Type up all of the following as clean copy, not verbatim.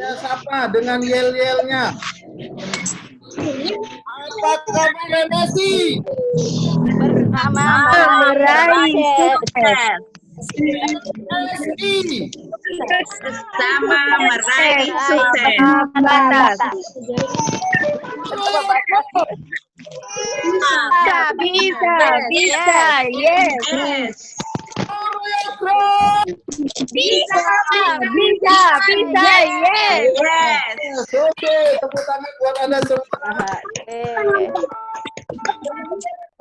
Ya, siapa dengan yel-yelnya? Apa kabar Messi? Bersama meraih sukses. Messi. Bersama meraih sukses. Bisa, yes. Bisa, yes. Oke, tepuk tangan buat Anda semua.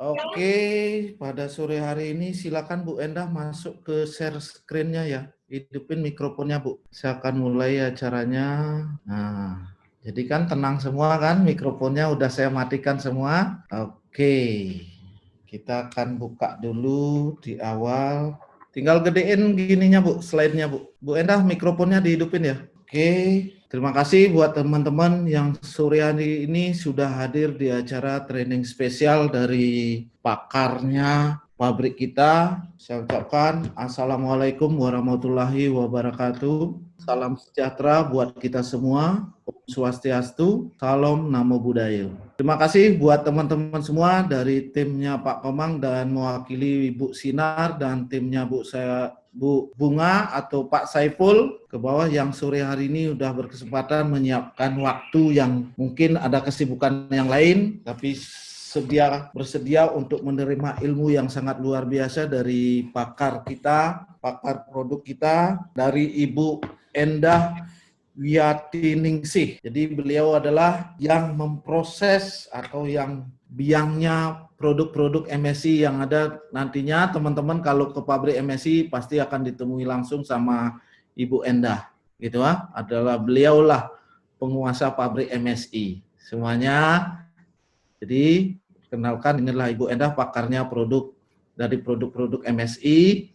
Oke, pada sore hari ini silakan Bu Endah masuk ke share screen-nya ya. Hidupin mikrofonnya Bu. Saya akan mulai acaranya. Nah, jadi kan tenang semua kan, mikrofonnya udah saya matikan semua. Oke, kita akan buka dulu di awal. Tinggal gedein gininya Bu, slide-nya Bu. Bu Endah mikrofonnya dihidupin ya. Oke, terima kasih buat teman-teman yang sore hari ini sudah hadir di acara training spesial dari pakarnya pabrik kita. Saya ucapkan Assalamualaikum warahmatullahi wabarakatuh. Salam sejahtera buat kita semua. Om Swastiastu, Salam Namo Buddhaya. Terima kasih buat teman-teman semua dari timnya Pak Komang dan mewakili Bu Sinar dan timnya Bu Bunga atau Pak Saiful ke bawah yang sore hari ini sudah berkesempatan menyiapkan waktu yang mungkin ada kesibukan yang lain tapi bersedia untuk menerima ilmu yang sangat luar biasa dari pakar kita, pakar produk kita, dari Ibu Endah Wiatiningsih. Jadi beliau adalah yang memproses atau yang biangnya produk-produk MSI yang ada nantinya teman-teman kalau ke pabrik MSI pasti akan ditemui langsung sama Ibu Endah. Gitu adalah beliaulah penguasa pabrik MSI. Semuanya. Jadi kenalkan inilah Ibu Endah pakarnya dari produk-produk MSI.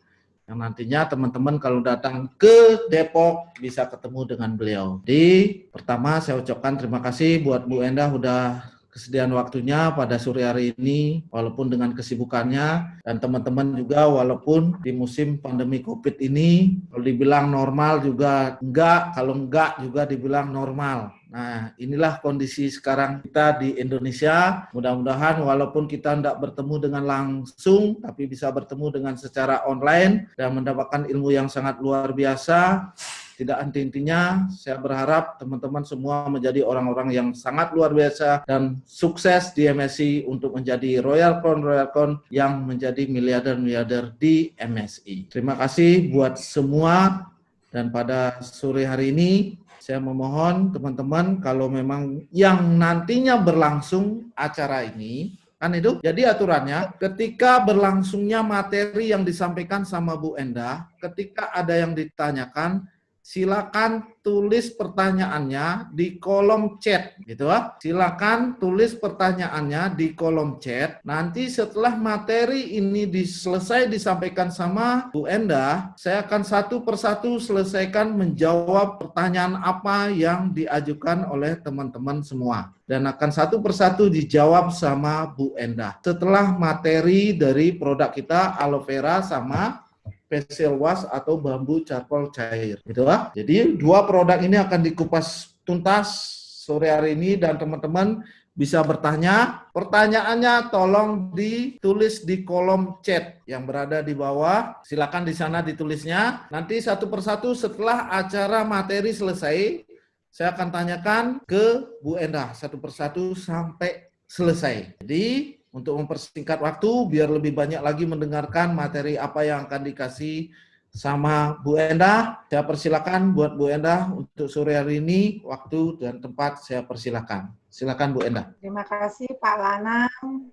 Yang nantinya teman-teman kalau datang ke Depok bisa ketemu dengan beliau. Jadi pertama saya ucapkan terima kasih buat Bu Endah udah kesediaan waktunya pada sore hari ini walaupun dengan kesibukannya dan teman-teman juga walaupun di musim pandemi Covid ini kalau dibilang normal juga enggak, kalau enggak juga dibilang normal. Nah, inilah kondisi sekarang kita di Indonesia. Mudah-mudahan walaupun kita tidak bertemu dengan langsung, tapi bisa bertemu dengan secara online dan mendapatkan ilmu yang sangat luar biasa. Tidak henti-hentinya, saya berharap teman-teman semua menjadi orang-orang yang sangat luar biasa dan sukses di MSI untuk menjadi Royal Crown yang menjadi miliarder-miliarder di MSI. Terima kasih buat semua dan pada sore hari ini saya memohon teman-teman kalau memang yang nantinya berlangsung acara ini, kan itu jadi aturannya ketika berlangsungnya materi yang disampaikan sama Bu Endah, ketika ada yang ditanyakan, silakan tulis pertanyaannya di kolom chat gitu silakan tulis pertanyaannya di kolom chat. Nanti setelah materi ini selesai disampaikan sama Bu Endah, saya akan satu persatu selesaikan menjawab pertanyaan apa yang diajukan oleh teman-teman semua dan akan satu persatu dijawab sama Bu Endah setelah materi dari produk kita aloe vera sama facial wash atau bambu charcoal cair gitu lah. Jadi dua produk ini akan dikupas tuntas sore hari ini dan teman-teman bisa bertanya. Pertanyaannya tolong ditulis di kolom chat yang berada di bawah. Silakan di sana ditulisnya. Nanti satu persatu setelah acara materi selesai, saya akan tanyakan ke Bu Endah satu persatu sampai selesai. Jadi untuk mempersingkat waktu, biar lebih banyak lagi mendengarkan materi apa yang akan dikasih sama Bu Endah. Saya persilakan buat Bu Endah untuk sore hari ini, waktu dan tempat saya persilakan. Silakan Bu Endah. Terima kasih Pak Lanang.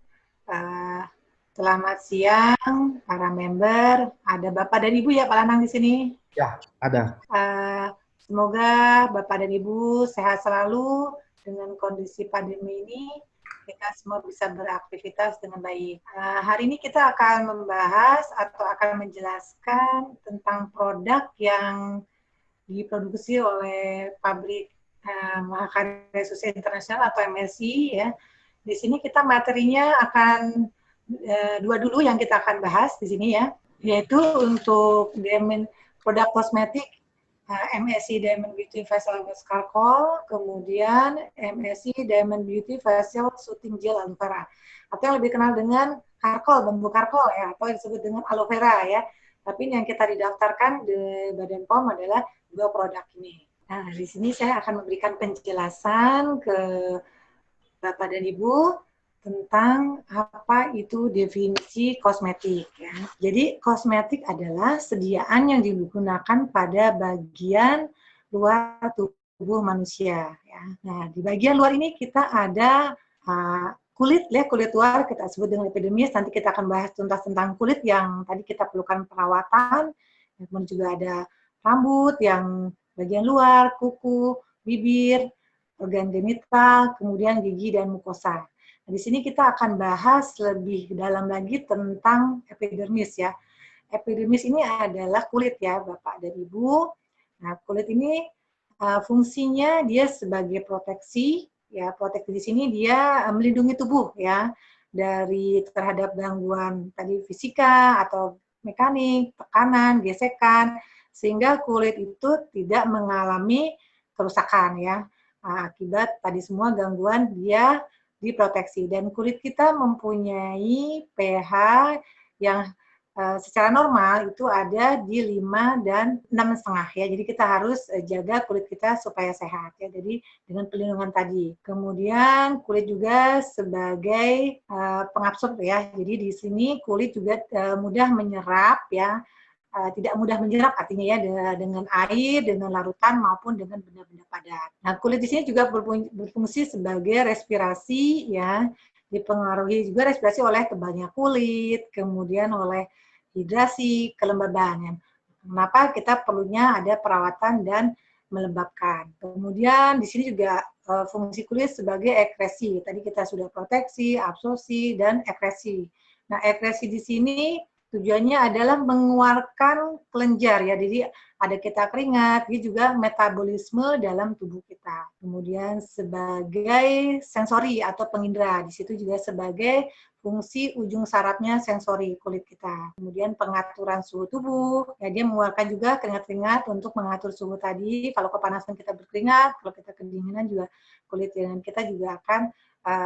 Selamat siang para member. Ada Bapak dan Ibu ya Pak Lanang di sini? Ya, ada. Semoga Bapak dan Ibu sehat selalu dengan kondisi pandemi ini. Kita semua bisa beraktivitas dengan baik. Hari ini kita akan membahas atau akan menjelaskan tentang produk yang diproduksi oleh pabrik Mahakarya Susi Internasional atau MSI ya. Di sini kita materinya akan dua dulu yang kita akan bahas di sini ya, yaitu untuk produk kosmetik MSc Diamond Beauty Facial Wax Charcoal, kemudian MSc Diamond Beauty Facial Soothing Gel Aloe Vera, atau yang lebih kenal dengan karkol, bambu karkol ya, atau yang disebut dengan aloe vera ya. Tapi yang kita didaftarkan di Badan POM adalah 2 produk ini. Nah, di sini saya akan memberikan penjelasan ke Bapak dan Ibu tentang apa itu definisi kosmetik ya. Jadi kosmetik adalah sediaan yang digunakan pada bagian luar tubuh manusia ya. Nah, di bagian luar ini kita ada kulit ya, kulit luar kita sebut dengan epidermis. Nanti kita akan bahas tuntas tentang kulit yang tadi kita perlukan perawatan. Kemudian juga ada rambut yang bagian luar, kuku, bibir, organ genital, kemudian gigi dan mukosa. Nah, di sini kita akan bahas lebih dalam lagi tentang epidermis ya. Epidermis ini adalah kulit ya, Bapak dan Ibu. Nah, kulit ini fungsinya dia sebagai proteksi ya. Proteksi di sini dia melindungi tubuh ya dari terhadap gangguan tadi fisika atau mekanik, tekanan, gesekan, sehingga kulit itu tidak mengalami kerusakan ya. Akibat tadi semua gangguan dia diproteksi, dan kulit kita mempunyai pH yang secara normal itu ada di 5 dan 6,5 ya. Jadi kita harus jaga kulit kita supaya sehat ya. Jadi dengan perlindungan tadi. Kemudian kulit juga sebagai pengabsorb ya. Jadi di sini kulit juga mudah menyerap ya. Tidak mudah menyerap artinya ya dengan air, dengan larutan maupun dengan benda-benda padat. Nah, kulit di sini juga berfungsi sebagai respirasi ya, dipengaruhi juga respirasi oleh tebalnya kulit, kemudian oleh hidrasi, kelembaban. Kenapa kita perlunya ada perawatan dan melembabkan. Kemudian di sini juga fungsi kulit sebagai ekresi. Tadi kita sudah proteksi, absorpsi, dan ekresi. Nah, ekresi di sini tujuannya adalah mengeluarkan kelenjar ya, jadi ada kita keringat, dia juga metabolisme dalam tubuh kita. Kemudian sebagai sensori atau pengindera, di situ juga sebagai fungsi ujung sarafnya sensori kulit kita. Kemudian pengaturan suhu tubuh, ya dia mengeluarkan juga keringat-keringat untuk mengatur suhu tadi. Kalau kepanasan kita berkeringat, kalau kita kedinginan juga kulit kita juga akan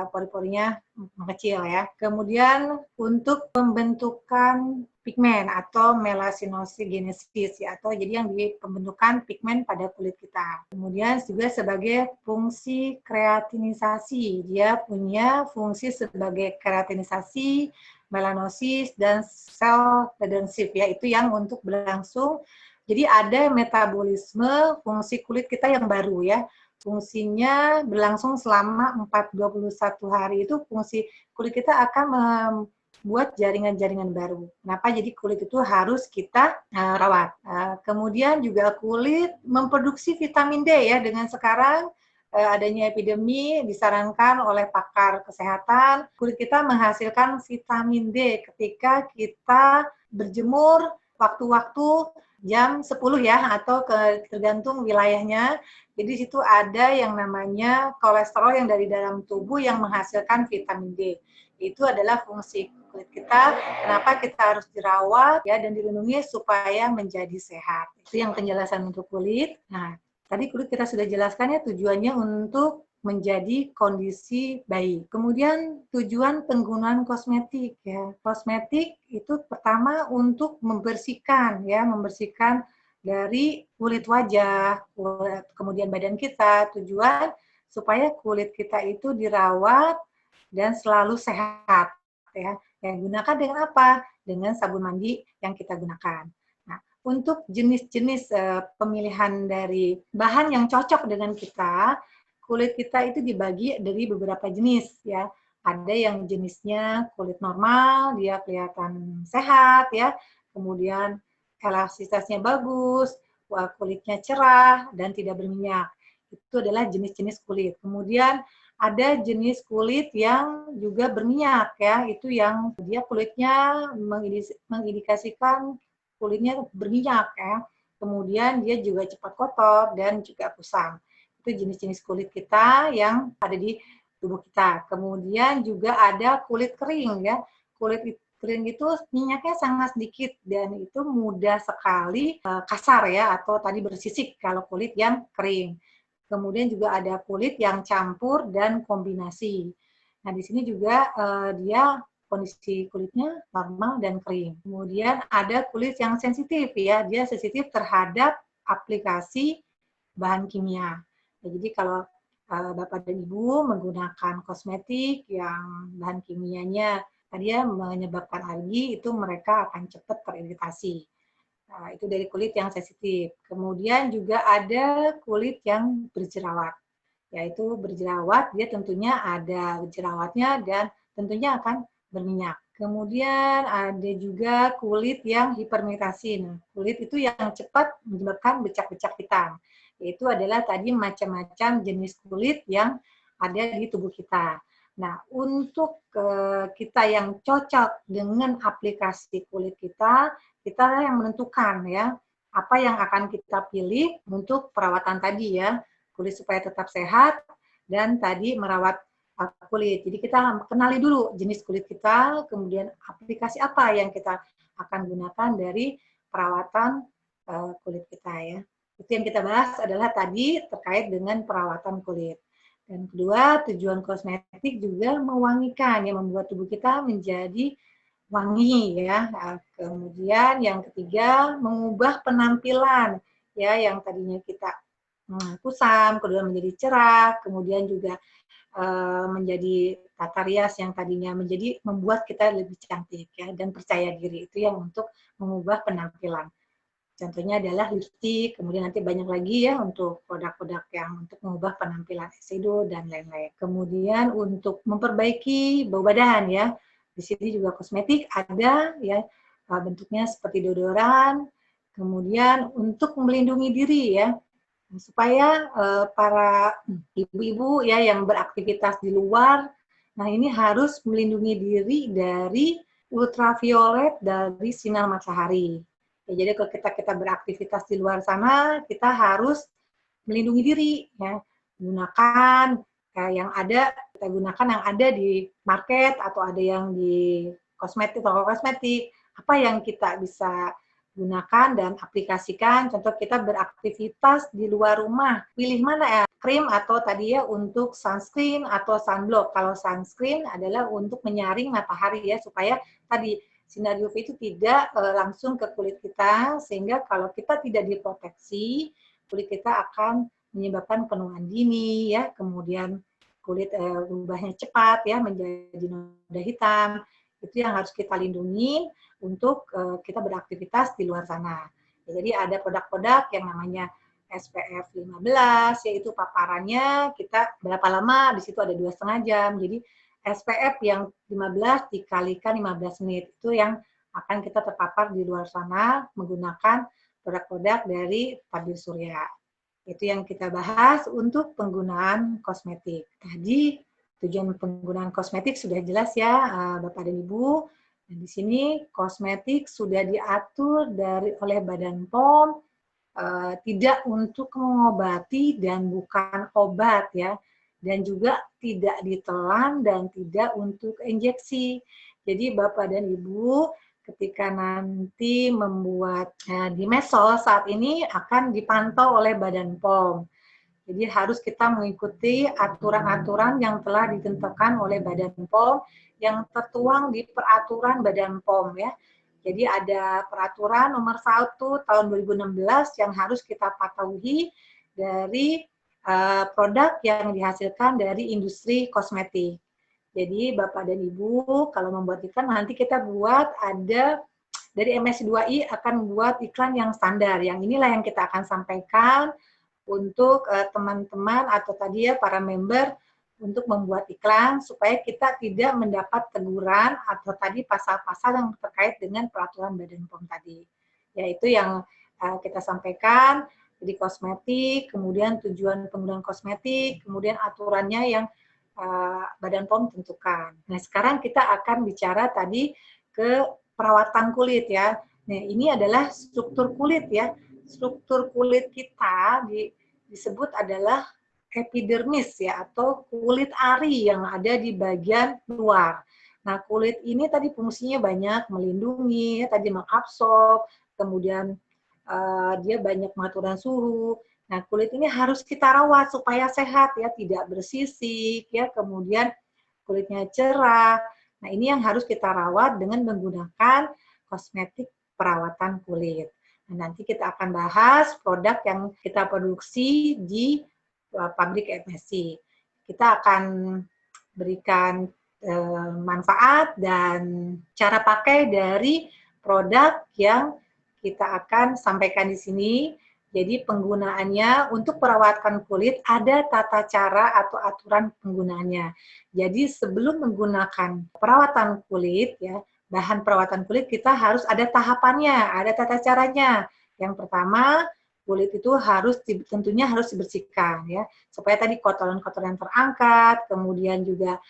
pori-porinya mengecil ya. Kemudian untuk pembentukan pigmen atau melasinogenesis ya, atau jadi yang di pembentukan pigmen pada kulit kita. Kemudian juga sebagai fungsi kreatinisasi, dia punya fungsi sebagai kreatinisasi, melanosis, dan sel redensif ya, itu yang untuk berlangsung. Jadi ada metabolisme fungsi kulit kita yang baru ya. Fungsinya berlangsung selama 21 hari, itu fungsi kulit kita akan membuat jaringan-jaringan baru. Kenapa? Jadi kulit itu harus kita rawat. Kemudian juga kulit memproduksi vitamin D ya, dengan sekarang adanya epidemi disarankan oleh pakar kesehatan, kulit kita menghasilkan vitamin D ketika kita berjemur waktu-waktu jam 10 ya, atau tergantung wilayahnya. Jadi di situ ada yang namanya kolesterol yang dari dalam tubuh yang menghasilkan vitamin D. Itu adalah fungsi kulit kita. Kenapa kita harus dirawat ya dan dilindungi supaya menjadi sehat. Itu yang penjelasan untuk kulit. Nah, tadi kulit kita sudah jelaskan ya, tujuannya untuk menjadi kondisi baik. Kemudian tujuan penggunaan kosmetik ya. Kosmetik itu pertama untuk membersihkan ya, membersihkan dari kulit wajah, kemudian badan kita. Tujuan supaya kulit kita itu dirawat dan selalu sehat ya. Yang gunakan dengan apa? Dengan sabun mandi yang kita gunakan. Nah, untuk jenis-jenis pemilihan dari bahan yang cocok dengan kita, kulit kita itu dibagi dari beberapa jenis ya. Ada yang jenisnya kulit normal, dia kelihatan sehat ya. Kemudian elastisitasnya bagus, kulitnya cerah dan tidak berminyak. Itu adalah jenis-jenis kulit. Kemudian ada jenis kulit yang juga berminyak ya. Itu yang dia kulitnya mengindikasikan kulitnya berminyak ya. Kemudian dia juga cepat kotor dan juga kusam. Itu jenis-jenis kulit kita yang ada di tubuh kita. Kemudian juga ada kulit kering ya. Kulit sunscreen itu minyaknya sangat sedikit dan itu mudah sekali kasar ya, atau tadi bersisik kalau kulit yang kering. Kemudian juga ada kulit yang campur dan kombinasi. Nah, di sini juga dia kondisi kulitnya normal dan kering. Kemudian ada kulit yang sensitif ya, dia sensitif terhadap aplikasi bahan kimia. Ya, jadi kalau Bapak dan Ibu menggunakan kosmetik yang bahan kimianya dia menyebabkan alergi, itu mereka akan cepat teriritasi. Nah, itu dari kulit yang sensitif. Kemudian juga ada kulit yang berjerawat. Yaitu berjerawat, dia tentunya ada jerawatnya dan tentunya akan berminyak. Kemudian ada juga kulit yang hiperpigmentasi. Nah, kulit itu yang cepat menyebabkan becak-becak hitam. Yaitu adalah tadi macam-macam jenis kulit yang ada di tubuh kita. Nah, untuk kita yang cocok dengan aplikasi kulit kita yang menentukan ya, apa yang akan kita pilih untuk perawatan tadi ya, kulit supaya tetap sehat dan tadi merawat kulit. Jadi kita kenali dulu jenis kulit kita, kemudian aplikasi apa yang kita akan gunakan dari perawatan kulit kita ya. Itu yang kita bahas adalah tadi terkait dengan perawatan kulit. Dan kedua, tujuan kosmetik juga mewangikan, ya, membuat tubuh kita menjadi wangi ya. Kemudian yang ketiga, mengubah penampilan ya, yang tadinya kita kusam, kemudian menjadi cerah, kemudian juga menjadi tata rias yang tadinya menjadi membuat kita lebih cantik ya, dan percaya diri. Itu yang untuk mengubah penampilan. Contohnya adalah lipstik, kemudian nanti banyak lagi ya untuk produk-produk yang untuk mengubah penampilan eyeshadow dan lain-lain. Kemudian untuk memperbaiki bau badan ya, di sini juga kosmetik ada ya, bentuknya seperti deodoran. Kemudian untuk melindungi diri ya, supaya para ibu-ibu ya yang beraktivitas di luar, nah ini harus melindungi diri dari ultraviolet dari sinar matahari. Ya, jadi kalau kita beraktivitas di luar sana, kita harus melindungi diri ya, gunakan yang ada, kita gunakan yang ada di market atau ada yang di kosmetik, toko kosmetik, apa yang kita bisa gunakan dan aplikasikan. Contoh kita beraktivitas di luar rumah, pilih mana ya, krim atau tadi ya untuk sunscreen atau sunblock. Kalau sunscreen adalah untuk menyaring matahari ya, supaya tadi sinar UV itu tidak langsung ke kulit kita, sehingga kalau kita tidak diproteksi, kulit kita akan menyebabkan penuaan dini ya, kemudian kulit berubahnya cepat ya menjadi noda hitam. Itu yang harus kita lindungi untuk kita beraktivitas di luar sana. Ya, jadi ada produk-produk yang namanya SPF 15, yaitu paparannya kita berapa lama, di situ ada 2,5 jam. Jadi SPF yang 15 dikalikan 15 menit, itu yang akan kita terpapar di luar sana menggunakan produk-produk dari tabir surya. Itu yang kita bahas untuk penggunaan kosmetik. Tadi tujuan penggunaan kosmetik sudah jelas ya, Bapak dan Ibu. Dan di sini kosmetik sudah diatur oleh Badan POM, tidak untuk mengobati dan bukan obat ya. Dan juga tidak ditelan dan tidak untuk injeksi. Jadi Bapak dan Ibu ketika nanti membuat di medsos saat ini akan dipantau oleh Badan POM. Jadi harus kita mengikuti aturan-aturan yang telah ditentukan oleh Badan POM yang tertuang di peraturan Badan POM ya. Jadi ada peraturan nomor 1 tahun 2016 yang harus kita patuhi dari produk yang dihasilkan dari industri kosmetik. Jadi Bapak dan Ibu kalau membuat iklan nanti kita buat ada dari MSI2I akan membuat iklan yang standar. Yang inilah yang kita akan sampaikan untuk teman-teman atau tadi ya para member untuk membuat iklan supaya kita tidak mendapat teguran atau tadi pasal-pasal yang terkait dengan peraturan Badan POM tadi. Yaitu yang kita sampaikan. Jadi kosmetik, kemudian tujuan penggunaan kosmetik, kemudian aturannya yang Badan POM tentukan. Nah, sekarang kita akan bicara tadi ke perawatan kulit ya. Nah, ini adalah struktur kulit ya. Struktur kulit kita disebut adalah epidermis ya, atau kulit ari yang ada di bagian luar. Nah, kulit ini tadi fungsinya banyak, melindungi, tadi mengabsorb, kemudian dia banyak pengaturan suhu. Nah, kulit ini harus kita rawat supaya sehat ya, tidak bersisik ya, kemudian kulitnya cerah. Nah, ini yang harus kita rawat dengan menggunakan kosmetik perawatan kulit. Nah, nanti kita akan bahas produk yang kita produksi di pabrik MSI. Kita akan berikan manfaat dan cara pakai dari produk yang kita akan sampaikan di sini. Jadi penggunaannya untuk perawatan kulit ada tata cara atau aturan penggunaannya. Jadi sebelum menggunakan perawatan kulit ya, bahan perawatan kulit kita harus ada tahapannya, ada tata caranya. Yang pertama, kulit itu tentunya harus dibersihkan ya, supaya tadi kotoran-kotoran terangkat, kemudian juga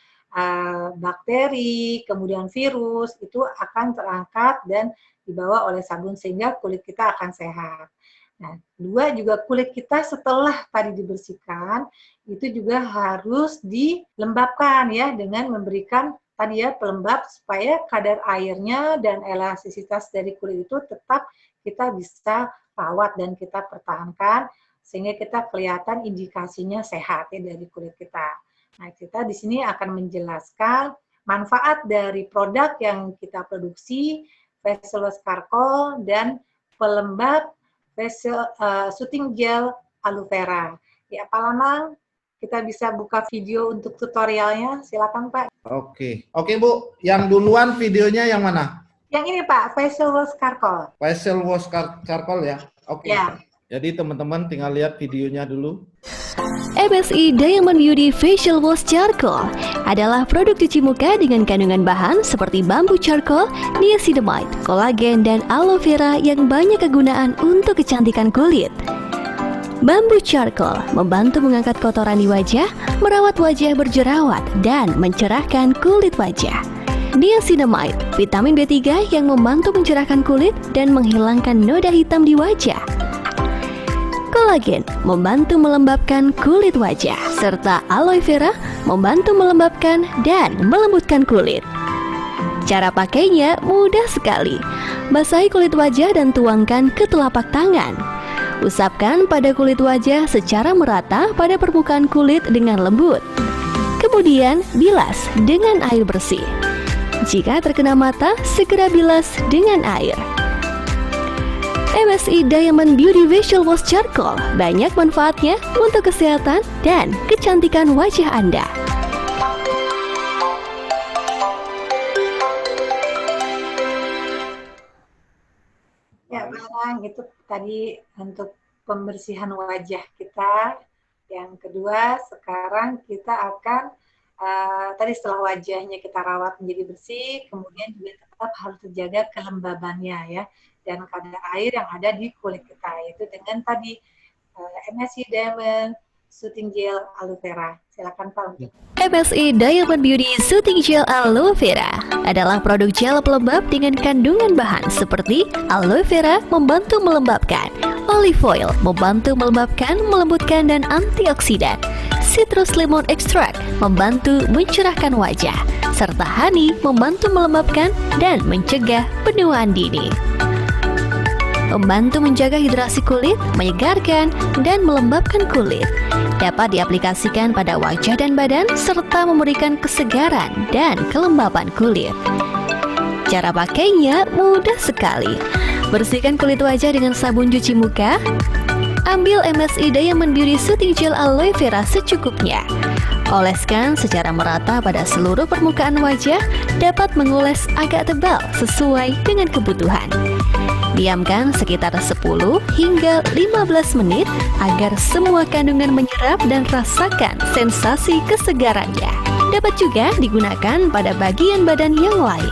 bakteri, kemudian virus itu akan terangkat dan dibawa oleh sabun sehingga kulit kita akan sehat. Nah, kedua juga kulit kita setelah tadi dibersihkan itu juga harus dilembabkan ya dengan memberikan tadi ya pelembab supaya kadar airnya dan elastisitas dari kulit itu tetap kita bisa rawat dan kita pertahankan sehingga kita kelihatan indikasinya sehat ya dari kulit kita. Nah, kita di sini akan menjelaskan manfaat dari produk yang kita produksi, facial wash charcoal dan pelembab soothing gel aloe vera. Ya, Pak Lanang, kita bisa buka video untuk tutorialnya. Silakan, Pak. Oke, Bu. Yang duluan videonya yang mana? Yang ini, Pak, facial wash charcoal. Facial wash charcoal ya. Oke. Ya. Jadi teman-teman tinggal lihat videonya dulu. MSI Diamond Beauty Facial Wash Charcoal adalah produk cuci muka dengan kandungan bahan seperti bambu charcoal, niacinamide, kolagen, dan aloe vera yang banyak kegunaan untuk kecantikan kulit. Bambu charcoal membantu mengangkat kotoran di wajah, merawat wajah berjerawat, dan mencerahkan kulit wajah. Niacinamide, vitamin B3 yang membantu mencerahkan kulit dan menghilangkan noda hitam di wajah. Kolagen membantu melembabkan kulit wajah, serta aloe vera membantu melembabkan dan melembutkan kulit. Cara pakainya mudah sekali. Basahi kulit wajah dan tuangkan ke telapak tangan. Usapkan pada kulit wajah secara merata pada permukaan kulit dengan lembut. Kemudian bilas dengan air bersih. Jika terkena mata, segera bilas dengan air. MSI Diamond Beauty Facial Wash Charcoal banyak manfaatnya untuk kesehatan dan kecantikan wajah Anda. Ya, Bang, itu tadi untuk pembersihan wajah kita. Yang kedua, sekarang kita akan tadi setelah wajahnya kita rawat menjadi bersih, kemudian juga tetap harus terjaga kelembabannya ya, dan kadar air yang ada di kulit kita, yaitu dengan tadi MSI Diamond Soothing Gel Aloe Vera. Silakan Pak untuk. MSI Diamond Beauty Soothing Gel Aloe Vera adalah produk gel pelembab dengan kandungan bahan seperti aloe vera membantu melembabkan, olive oil membantu melembabkan, melembutkan, dan antioksidan, citrus lemon extract membantu mencerahkan wajah, serta honey membantu melembabkan dan mencegah penuaan dini. Membantu menjaga hidrasi kulit, menyegarkan, dan melembabkan kulit. Dapat diaplikasikan pada wajah dan badan, serta memberikan kesegaran dan kelembapan kulit. Cara pakainya mudah sekali. Bersihkan kulit wajah dengan sabun cuci muka. Ambil MSI Diamond Beauty Soothing Gel Aloe Vera secukupnya. Oleskan secara merata pada seluruh permukaan wajah, dapat mengoles agak tebal sesuai dengan kebutuhan. Diamkan sekitar 10 hingga 15 menit agar semua kandungan menyerap dan rasakan sensasi kesegarannya. Dapat juga digunakan pada bagian badan yang lain.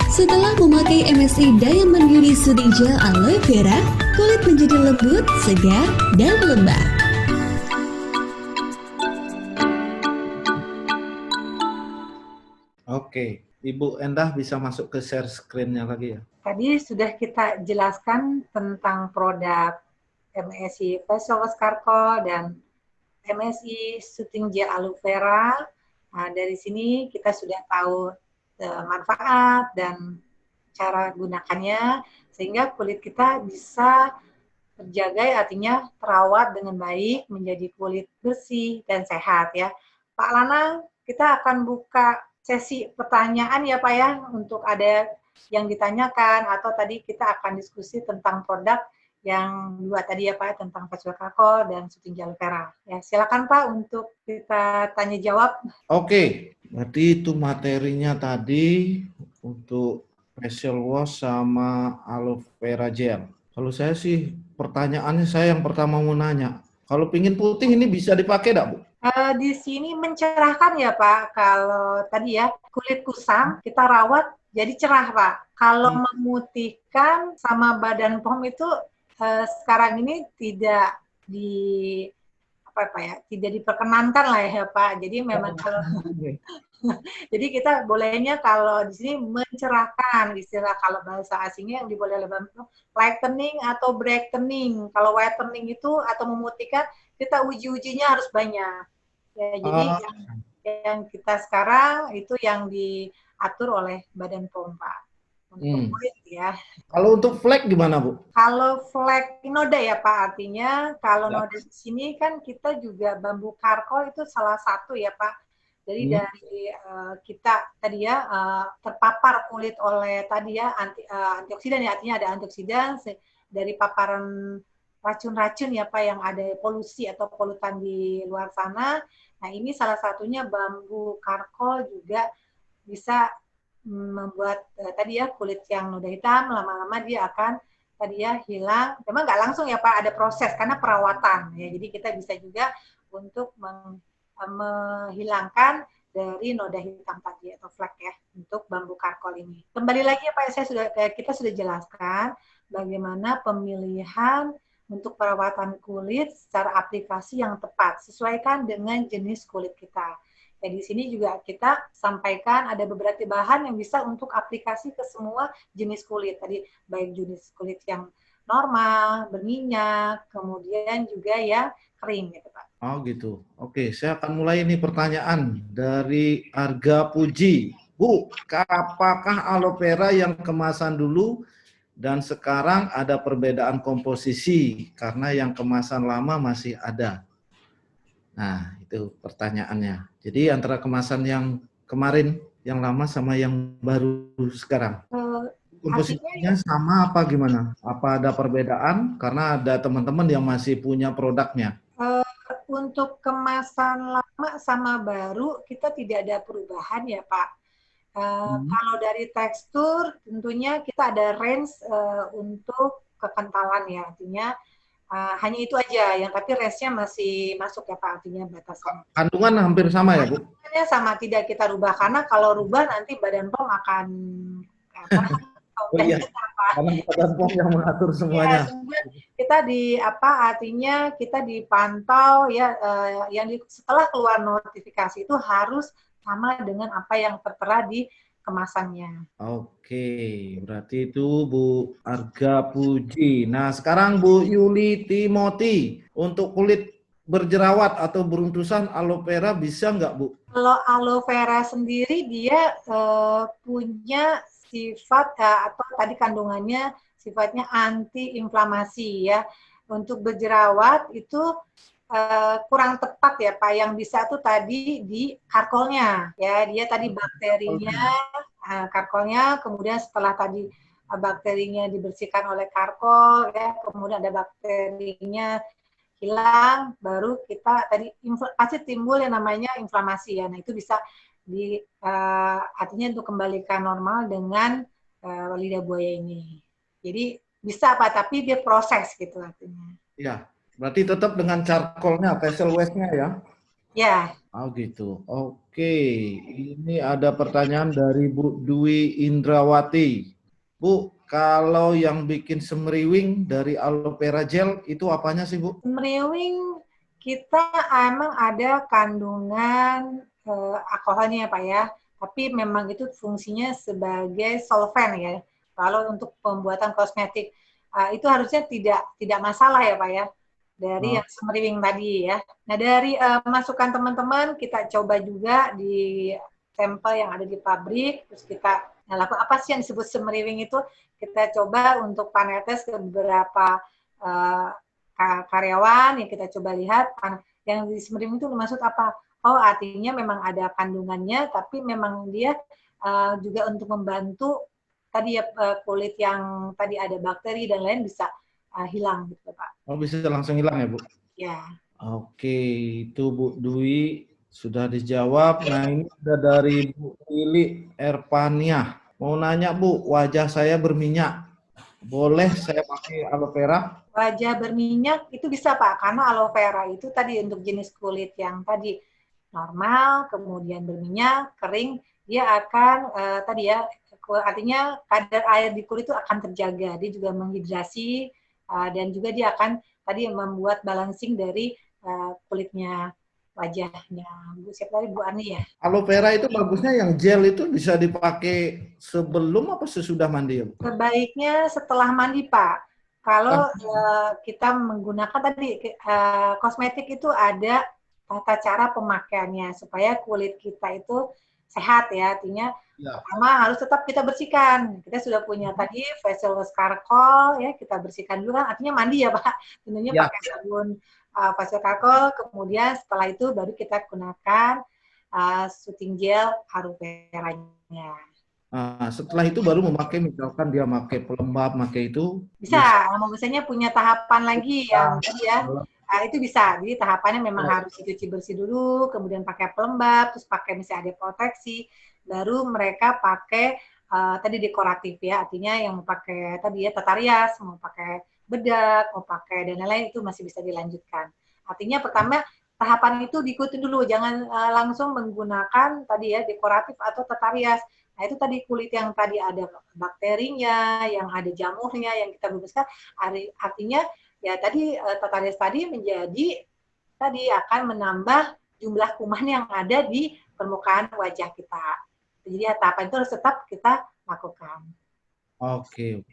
Setelah memakai MSI Diamond Beauty Soothing Gel Aloe Vera, kulit menjadi lembut, segar, dan lembab. Oke, Ibu Endah bisa masuk ke share screen-nya lagi ya. Tadi sudah kita jelaskan tentang produk MSI Facial Wash Charcoal dan MSI Soothing Gel Aloe Vera. Nah, dari sini kita sudah tahu manfaat dan cara gunakannya sehingga kulit kita bisa terjaga, artinya terawat dengan baik, menjadi kulit bersih dan sehat ya. Pak Lana, kita akan buka sesi pertanyaan ya Pak ya, untuk ada yang ditanyakan atau tadi kita akan diskusi tentang produk yang dua tadi ya Pak, tentang facial charcoal dan soothing gel aloe vera. Ya, silakan Pak untuk kita tanya jawab. Oke, berarti itu materinya tadi untuk facial wash sama aloe vera gel. Kalau saya sih pertanyaannya saya yang pertama mau nanya, kalau pingin putih ini bisa dipakai enggak, Bu? Di sini mencerahkan ya Pak. Kalau tadi ya kulit kusam kita rawat jadi cerah Pak. Kalau memutihkan sama badan POM itu sekarang ini tidak tidak diperkenankan lah ya Pak. Jadi memang kalau jadi kita bolehnya kalau di sini mencerahkan, istilah kalau bahasa asingnya yang diboleh itu lightening atau brightening. Kalau whitening itu atau memutihkan kita uji-ujinya harus banyak. Ya, jadi yang kita sekarang itu yang diatur oleh Badan POM Pak. Untuk kulit ya. Kalau untuk flek gimana Bu? Kalau flek noda ya Pak, artinya kalau noda di sini kan kita juga bambu charcoal itu salah satu ya Pak. Jadi dari kita tadi ya terpapar kulit oleh tadi ya antioksidan ya, artinya ada antioksidan dari paparan racun-racun ya Pak yang ada polusi atau polutan di luar sana. Nah ini salah satunya bambu charcoal juga bisa membuat tadi ya kulit yang noda hitam lama-lama dia akan tadi ya hilang. Memang nggak langsung ya Pak, ada proses karena perawatan ya. Jadi kita bisa juga untuk menghilangkan dari noda hitam tadi atau flek ya untuk bambu charcoal ini. Kembali lagi ya Pak, kita sudah jelaskan bagaimana pemilihan untuk perawatan kulit secara aplikasi yang tepat sesuaikan dengan jenis kulit kita. Ya, di sini juga kita sampaikan ada beberapa bahan yang bisa untuk aplikasi ke semua jenis kulit. Tadi baik jenis kulit yang normal, berminyak, kemudian juga yang kering gitu Pak. Oh gitu. Oke, saya akan mulai ini pertanyaan dari Arga Puji. Bu, apakah aloe vera yang kemasan dulu dan sekarang ada perbedaan komposisi karena yang kemasan lama masih ada? Nah, itu pertanyaannya. Jadi antara kemasan yang kemarin, yang lama sama yang baru sekarang. Komposisinya sama apa gimana? Apa ada perbedaan? Karena ada teman-teman yang masih punya produknya. Untuk kemasan lama sama baru, kita tidak ada perubahan ya Pak. Kalau dari tekstur, tentunya kita ada range untuk kekentalan ya. Artinya hanya itu aja, yang tapi range-nya masih masuk ya Pak, artinya batasan. Kandungan hampir sama ya Bu? Kandungannya sama, tidak kita rubah, karena kalau rubah nanti Badan POM akan karena Badan POM yang mengatur semuanya. Ya, kita artinya kita dipantau ya, setelah keluar notifikasi itu harus sama dengan apa yang tertera di kemasannya. Oke, berarti itu Bu Arga Puji. Nah, sekarang Bu Yuli Timoti, untuk kulit berjerawat atau beruntusan aloe vera bisa nggak Bu? Kalau aloe vera sendiri dia punya sifat atau tadi kandungannya sifatnya anti-inflamasi ya. Untuk berjerawat itu kurang tepat ya Pak, yang bisa tuh tadi di charcoalnya ya, dia tadi bakterinya charcoalnya, kemudian setelah tadi bakterinya dibersihkan oleh charcoal ya, kemudian ada bakterinya hilang, baru kita tadi pasti timbul yang namanya inflamasi ya. Nah itu bisa artinya untuk kembalikan normal dengan lidah buaya ini. Jadi bisa Pak, tapi dia proses gitu artinya. Ya. Berarti tetap dengan charcoalnya, facial wash-nya ya? Ya. Oh gitu. Oke, ini ada pertanyaan dari Bu Dwi Indrawati. Bu, kalau yang bikin semriwing dari aloe vera gel itu apanya sih Bu? Semriwing kita emang ada kandungan alkoholnya ya Pak ya, tapi memang itu fungsinya sebagai solvent ya. Kalau untuk pembuatan kosmetik itu harusnya tidak masalah ya Pak ya. Dari yang semriwing tadi ya. Nah dari masukan teman-teman kita coba juga di sampel yang ada di pabrik, terus kita lakukan apa sih yang disebut semeriwing itu, kita coba untuk panel test ke beberapa karyawan yang kita coba lihat yang di semeriwing itu maksud apa. Oh, artinya memang ada kandungannya, tapi memang dia juga untuk membantu tadi ya kulit yang tadi ada bakteri dan lain bisa hilang gitu Pak. Oh, bisa langsung hilang ya Bu? Ya. Oke, itu Bu Dwi sudah dijawab. Nah, ini ada dari Bu Lili Erpania. Mau nanya Bu, wajah saya berminyak. Boleh saya pakai aloe vera? Wajah berminyak itu bisa Pak, karena aloe vera itu tadi untuk jenis kulit yang tadi normal, kemudian berminyak, kering, dia akan tadi ya, artinya kadar air di kulit itu akan terjaga. Dia juga menghidrasi dan juga dia akan tadi membuat balancing dari kulitnya, wajahnya. Siapa tadi Bu Ani ya? Aloe vera itu bagusnya yang gel itu bisa dipakai sebelum apa sesudah mandi ya Bu? Sebaiknya setelah mandi Pak. Kalau kita menggunakan tadi kosmetik itu ada tata cara pemakaiannya supaya kulit kita itu sehat ya, artinya pertama harus tetap kita bersihkan. Kita sudah punya tadi facial wash charcoal ya, kita bersihkan dulu kan, artinya mandi ya Pak, tentunya pakai sabun facial charcoal, kemudian setelah itu baru kita gunakan soothing gel aloe vera-nya. Setelah itu baru memakai, misalkan dia pakai pelembab, pakai itu bisa. Biasanya punya tahapan lagi yang tadi ya. Itu bisa. Jadi tahapannya memang harus dicuci bersih dulu, kemudian pakai pelembab, terus pakai misalnya ada proteksi, baru mereka pakai tadi dekoratif ya, artinya yang mau pakai tadi ya tata rias, mau pakai bedak, mau pakai dan lain-lain itu masih bisa dilanjutkan. Artinya pertama tahapan itu diikuti dulu, jangan langsung menggunakan tadi ya dekoratif atau tata rias. Nah itu tadi kulit yang tadi ada bakterinya, yang ada jamurnya, yang kita bebaskan, artinya ya tadi tata rias tadi menjadi tadi akan menambah jumlah kuman yang ada di permukaan wajah kita. Jadi tahapan itu harus tetap kita lakukan. Oke.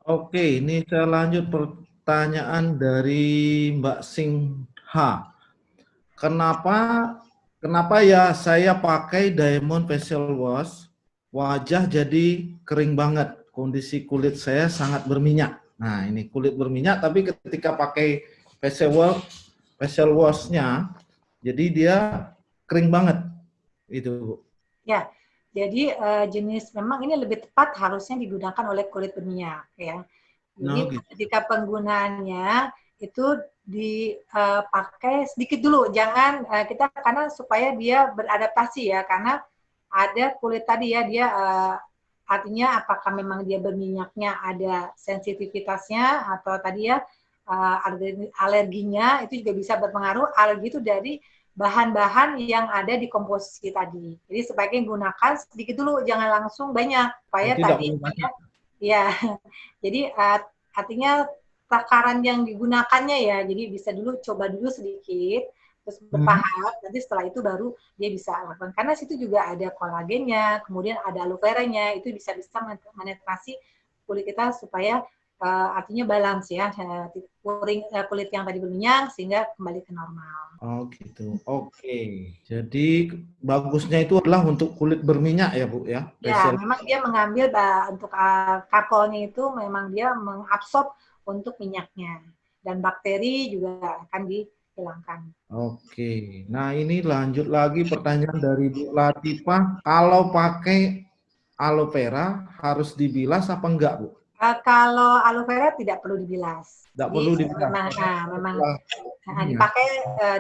Oke, ini saya lanjut pertanyaan dari Mbak Singha. Kenapa ya saya pakai Diamond Facial Wash, wajah jadi kering banget, kondisi kulit saya sangat berminyak. Nah, ini kulit berminyak, tapi ketika pakai facial wash-nya, jadi dia kering banget. Itu. Ya, jadi jenis memang ini lebih tepat harusnya digunakan oleh kulit berminyak ya. Jadi ketika penggunaannya itu dipakai sedikit dulu, jangan kita karena supaya dia beradaptasi ya, karena ada kulit tadi ya dia artinya apakah memang dia berminyaknya ada sensitivitasnya atau tadi ya alerginya itu juga bisa berpengaruh. Alergi itu dari bahan-bahan yang ada di komposisi tadi. Jadi sebaiknya gunakan sedikit dulu, jangan langsung banyak. Supaya tadi ya. Jadi artinya takaran yang digunakannya ya. Jadi bisa dulu coba dulu sedikit, terus bertahap. Nanti setelah itu baru dia bisa lakukan. Karena situ juga ada kolagennya, kemudian ada aloe vera-nya. Itu bisa menetrasi kulit kita supaya artinya balance ya, kulit yang tadi berminyak sehingga kembali ke normal. Oh gitu, oke. Jadi bagusnya itu adalah untuk kulit berminyak ya Bu ya? Ya, memang dia mengambil untuk charcoalnya itu memang dia mengabsorb untuk minyaknya. Dan bakteri juga akan dihilangkan. Oke, nah ini lanjut lagi pertanyaan dari Bu Latifah. Kalau pakai aloe vera harus dibilas apa enggak Bu? Kalau aloe vera tidak perlu dibilas. Tidak perlu dibilas. Memang dipakai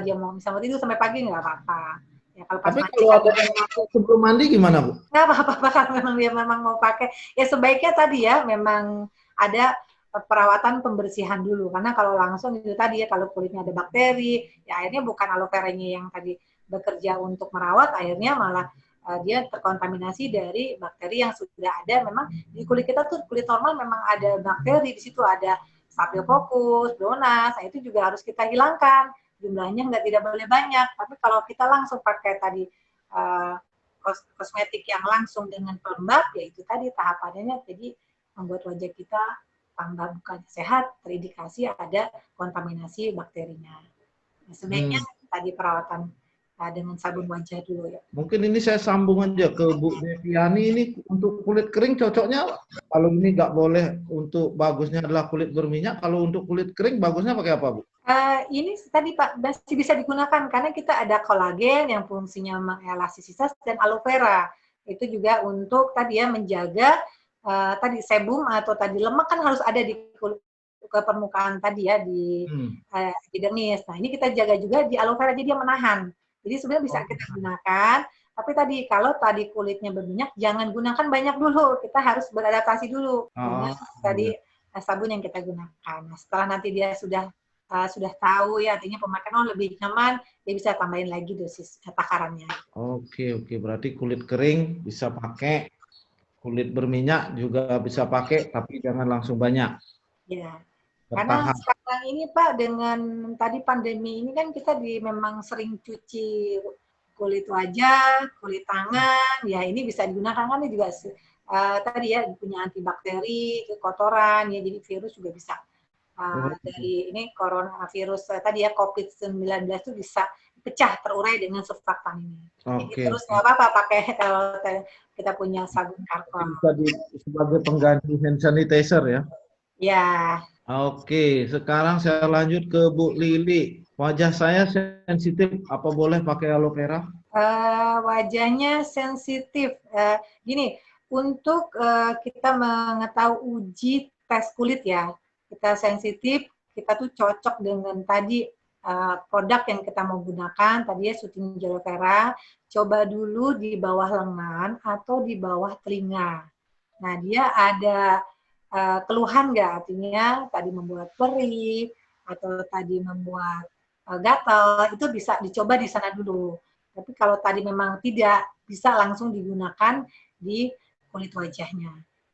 dia mau misalnya tidur sampai pagi nggak apa-apa. Ya, tapi kalau ada yang pakai sebelum mandi gimana Bu? Nggak apa-apa kalau memang dia memang mau pakai. Ya sebaiknya tadi ya memang ada perawatan pembersihan dulu. Karena kalau langsung itu tadi ya kalau kulitnya ada bakteri, ya akhirnya bukan aloe vera-nya yang tadi bekerja untuk merawat, akhirnya malah dia terkontaminasi dari bakteri yang sudah ada. Memang di kulit kita tuh kulit normal memang ada bakteri di situ, ada Staphylococcus, Donas, nah itu juga harus kita hilangkan. Jumlahnya tidak boleh banyak. Tapi kalau kita langsung pakai tadi kosmetik yang langsung dengan pelembab, ya itu tadi tahapannya jadi membuat wajah kita tambah bukan sehat, terindikasi ada kontaminasi bakterinya. Nah, sebaiknya tadi perawatan dengan sabun wajah dulu ya. Mungkin ini saya sambung aja ke Bu Deviani, ini untuk kulit kering cocoknya, kalau ini nggak boleh, untuk bagusnya adalah kulit berminyak, kalau untuk kulit kering bagusnya pakai apa, Bu? Ini tadi Pak masih bisa digunakan karena kita ada kolagen yang fungsinya mengelastisitas dan aloe vera. Itu juga untuk tadi ya menjaga tadi sebum atau tadi lemak kan harus ada di kulit ke permukaan tadi ya di epidermis. Nah, ini kita jaga juga di aloe vera jadi dia menahan. Jadi sebenarnya bisa kita gunakan, tapi tadi kalau tadi kulitnya berminyak jangan gunakan banyak dulu. Kita harus beradaptasi dulu dengan tadi sabun yang kita gunakan. Nah, setelah nanti dia sudah tahu ya artinya pemakaian lebih nyaman, dia bisa tambahin lagi dosis takarannya. Oke, berarti kulit kering bisa pakai, kulit berminyak juga bisa pakai, tapi jangan langsung banyak. Ya, karena sekarang ini Pak dengan tadi pandemi ini kan kita memang sering cuci kulit wajah, kulit tangan, ya ini bisa digunakan kan juga tadi ya punya antibakteri, kotoran ya jadi virus juga bisa. Dari ini coronavirus tadi ya COVID-19 itu bisa pecah terurai dengan surfaktan ini. Jadi terus nggak apa-apa pakai kalau kita punya sabun karton. Bisa sebagai pengganti hand sanitizer ya? Ya. Oke, sekarang saya lanjut ke Bu Lili. Wajah saya sensitif, apa boleh pakai aloe vera? Wajahnya sensitif. Gini, untuk kita mengetahui uji tes kulit ya, kita sensitif, kita tuh cocok dengan tadi produk yang kita mau gunakan, tadi ya Soothing Gel aloe vera, coba dulu di bawah lengan atau di bawah telinga. Nah, dia ada keluhan nggak? Artinya tadi membuat perih, atau tadi membuat gatal, itu bisa dicoba di sana dulu. Tapi kalau tadi memang tidak, bisa langsung digunakan di kulit wajahnya.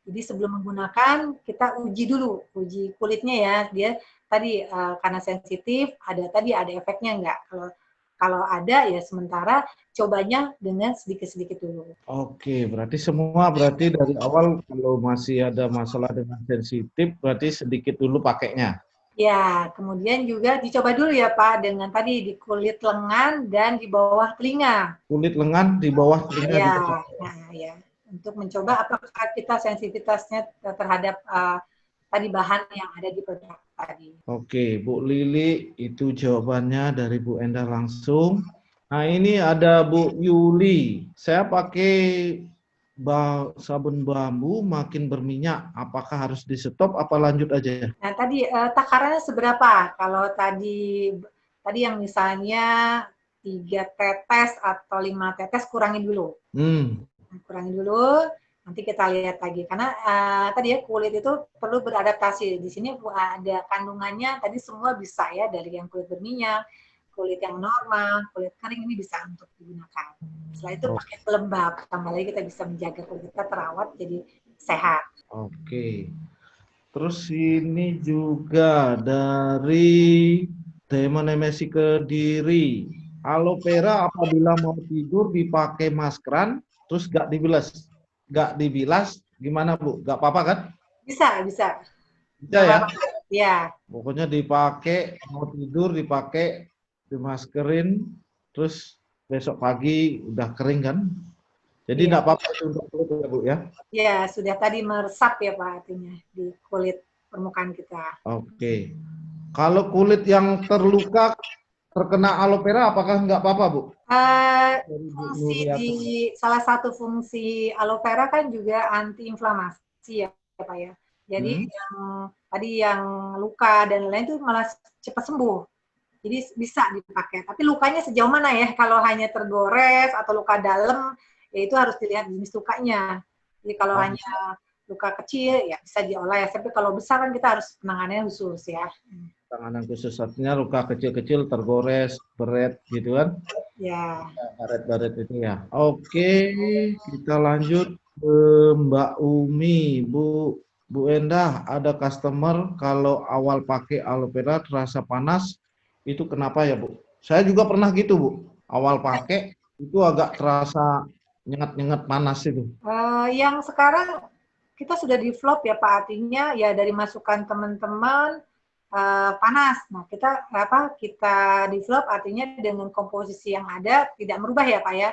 Jadi sebelum menggunakan kita uji dulu, uji kulitnya ya. Dia tadi karena sensitif, ada efeknya enggak? Kalau ada ya sementara cobanya dengan sedikit-sedikit dulu. Oke, berarti semua dari awal kalau masih ada masalah dengan sensitif, berarti sedikit dulu pakainya. Ya, kemudian juga dicoba dulu ya Pak dengan tadi di kulit lengan dan di bawah telinga. Kulit lengan di bawah telinga. Ya, nah ya. Untuk mencoba apakah kita sensitivitasnya terhadap tadi bahan yang ada di produk tadi. Oke, Bu Lili, itu jawabannya dari Bu Endah langsung. Nah, ini ada Bu Yuli. Saya pakai sabun bambu makin berminyak. Apakah harus di stop apa lanjut aja? Nah, tadi takarannya seberapa? Kalau tadi yang misalnya 3 tetes atau 5 tetes kurangin dulu. Kurangin dulu, nanti kita lihat lagi. Karena tadi ya kulit itu perlu beradaptasi. Di sini ada kandungannya, tadi semua bisa ya, dari yang kulit berminyak, kulit yang normal, kulit kering ini bisa untuk digunakan. Setelah itu pakai pelembab, tambah lagi kita bisa menjaga kulit kita terawat jadi sehat. Oke. Terus ini juga dari Demon MSI Kediri. Aloe vera apabila mau tidur dipakai maskeran, terus nggak dibilas, gimana Bu? Nggak apa-apa kan? Bisa. Bisa ya? Iya. Pokoknya dipakai, mau tidur dipakai, dimaskerin, terus besok pagi udah kering kan? Jadi nggak apa-apa untuk kulit ya Bu ya? Iya, sudah tadi meresap ya Pak artinya di kulit permukaan kita. Oke. Kalau kulit yang terluka terkena aloe vera apakah nggak apa-apa Bu? Salah satu fungsi aloe vera kan juga antiinflamasi ya Pak ya. Jadi yang luka dan lain itu malah cepat sembuh. Jadi bisa dipakai. Tapi lukanya sejauh mana ya? Kalau hanya tergores atau luka dalam, ya itu harus dilihat jenis lukanya. Jadi kalau hanya luka kecil ya bisa dioles. Tapi kalau besar kan kita harus penanganannya khusus ya. Penanganan khusus artinya luka kecil-kecil tergores, beret gitu kan? Ya. Baret-baret itu ya. Oke, kita lanjut ke Mbak Umi. Bu Endah, ada customer kalau awal pakai aloe vera terasa panas, itu kenapa ya Bu? Saya juga pernah gitu Bu. Awal pakai itu agak terasa nyengat-nyengat panas itu. Yang sekarang kita sudah develop ya Pak, artinya ya dari masukan teman-teman panas. Nah, kita develop artinya dengan komposisi yang ada tidak merubah ya Pak ya.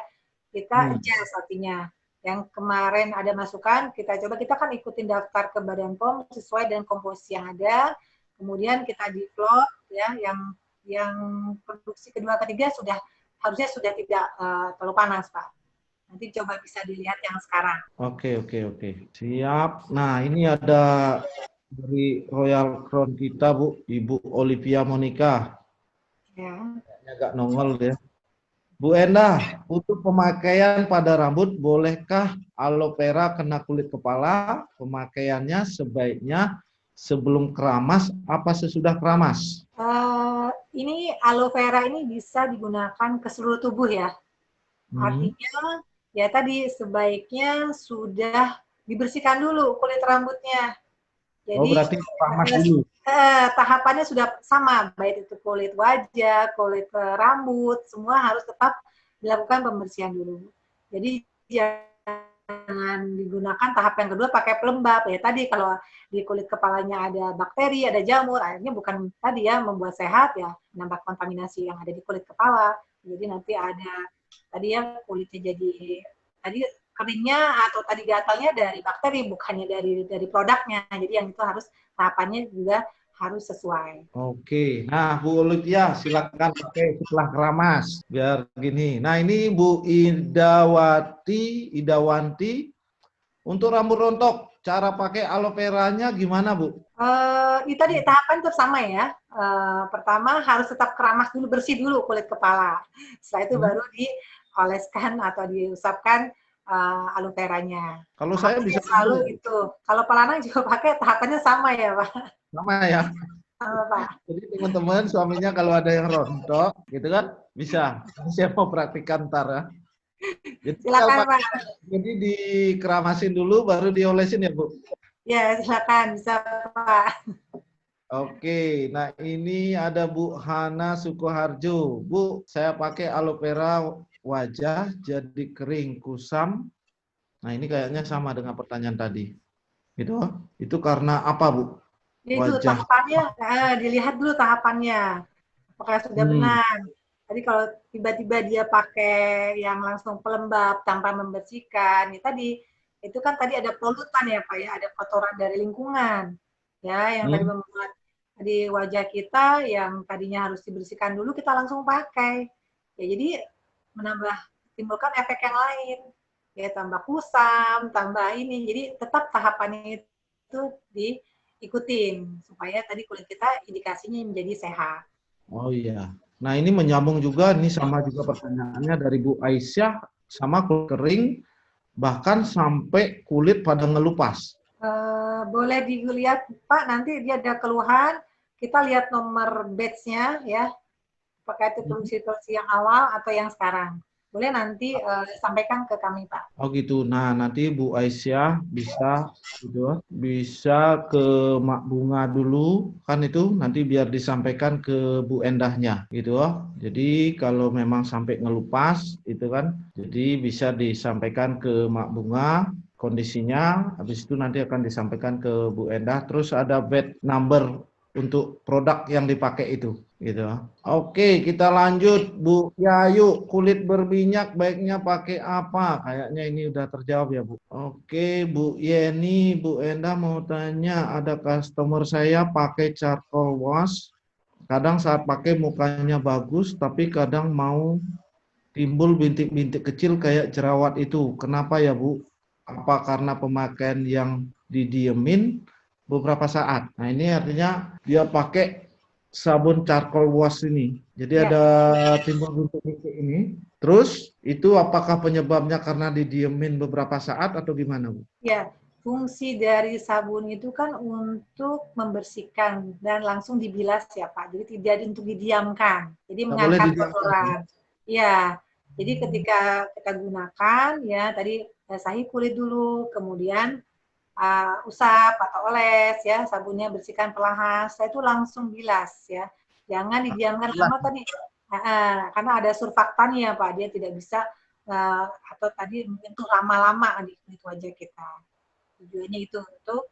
Kita adjust artinya. Yang kemarin ada masukan, kita kan ikutin daftar ke Badan POM sesuai dengan komposisi yang ada. Kemudian kita develop ya yang produksi kedua ketiga harusnya sudah tidak terlalu panas Pak. Nanti coba bisa dilihat yang sekarang. Oke. Siap. Nah, ini ada dari Royal Crown kita, Bu, Ibu Olivia Monica. Ya. Agak nongol ya. Bu Endah, untuk pemakaian pada rambut, bolehkah aloe vera kena kulit kepala? Pemakaiannya sebaiknya sebelum keramas apa sesudah keramas? Ini aloe vera ini bisa digunakan ke seluruh tubuh ya. Artinya ya tadi sebaiknya sudah dibersihkan dulu kulit rambutnya. Jadi berarti keramas dulu. Tahapannya sudah sama, baik itu kulit wajah, kulit rambut, semua harus tetap dilakukan pembersihan dulu. Jadi jangan digunakan tahap yang kedua pakai pelembab. Ya tadi kalau di kulit kepalanya ada bakteri, ada jamur, akhirnya bukan tadi ya membuat sehat ya, menambah kontaminasi yang ada di kulit kepala. Jadi nanti ada tadi ya kulitnya jadi tadi keringnya atau tadi gatalnya dari bakteri, bukannya dari produknya. Jadi yang itu harus tahapannya juga harus sesuai. Oke, nah Bu Olivia silakan pakai setelah keramas biar gini. Nah ini Bu Idawanti untuk rambut rontok, cara pakai aloe veranya gimana Bu? Itu tadi tahapan tetap sama ya. Pertama harus tetap keramas dulu, bersih dulu kulit kepala. Setelah itu baru dioleskan atau diusapkan aloe veranya. Kalau saya bisa selalu itu. Kalau pelanang juga pakai tahapannya sama ya Pak. Sama ya. Sama Pak. Jadi teman-teman suaminya kalau ada yang rontok, gitu kan bisa. Saya mau praktikkan ntar ya. Jadi, silakan Pak. Jadi dikeramasin dulu, baru diolesin ya Bu. Ya silakan bisa Pak. Oke, nah ini ada Bu Hana Sukoharjo. Bu, saya pakai aloe vera wajah jadi kering kusam. Nah ini kayaknya sama dengan pertanyaan tadi. Itu karena apa Bu? Itu tahapannya, dilihat dulu tahapannya. Apakah sudah benar. Tadi kalau tiba-tiba dia pakai yang langsung pelembab tanpa membersihkan, ya tadi itu kan tadi ada polutan ya Pak ya, ada kotoran dari lingkungan. Ya, yang tadi membuat di wajah kita yang tadinya harus dibersihkan dulu kita langsung pakai. Ya jadi timbulkan efek yang lain. Ya tambah kusam, tambah ini. Jadi tetap tahapannya itu diikutin supaya tadi kulit kita indikasinya menjadi sehat. Oh iya. Nah ini menyambung juga, ini sama juga pertanyaannya dari Bu Aisyah, sama kulit kering, bahkan sampai kulit pada ngelupas. Boleh dilihat Pak, nanti dia ada keluhan, kita lihat nomor batch-nya ya, apakah itu produksi yang awal atau yang sekarang. Boleh nanti sampaikan ke kami Pak. Oh gitu. Nah nanti Bu Aisyah bisa ke Mak Bunga dulu kan itu nanti biar disampaikan ke Bu Endahnya gitu. Jadi kalau memang sampai ngelupas itu kan, jadi bisa disampaikan ke Mak Bunga kondisinya. Habis itu nanti akan disampaikan ke Bu Endah. Terus ada batch number untuk produk yang dipakai itu. Gitu. Oke, kita lanjut Bu Yayu, kulit berminyak baiknya pakai apa? Kayaknya ini udah terjawab ya Bu. Oke, Bu Yeni, Bu Endah mau tanya, ada customer saya pakai charcoal wash, kadang saat pakai mukanya bagus, tapi kadang mau timbul bintik-bintik kecil kayak jerawat itu. Kenapa ya Bu? Apa karena pemakaian yang didiemin beberapa saat? Nah ini artinya dia pakai sabun charcoal wash ini. Jadi ada timbul bintik-bintik ini. Terus itu apakah penyebabnya karena didiemin beberapa saat atau gimana Bu? Ya, fungsi dari sabun itu kan untuk membersihkan dan langsung dibilas ya Pak. Jadi tidak untuk didiamkan. Jadi mengangkat kotoran. Ya, jadi ketika kita gunakan ya tadi basahi kulit dulu, kemudian usap atau oles ya, sabunnya bersihkan perlahan, setelah itu langsung bilas ya, jangan didiamkan lama tadi karena ada surfaktannya Pak, dia tidak bisa atau tadi mungkin tuh lama-lama di kulit wajah kita. Tujuannya itu untuk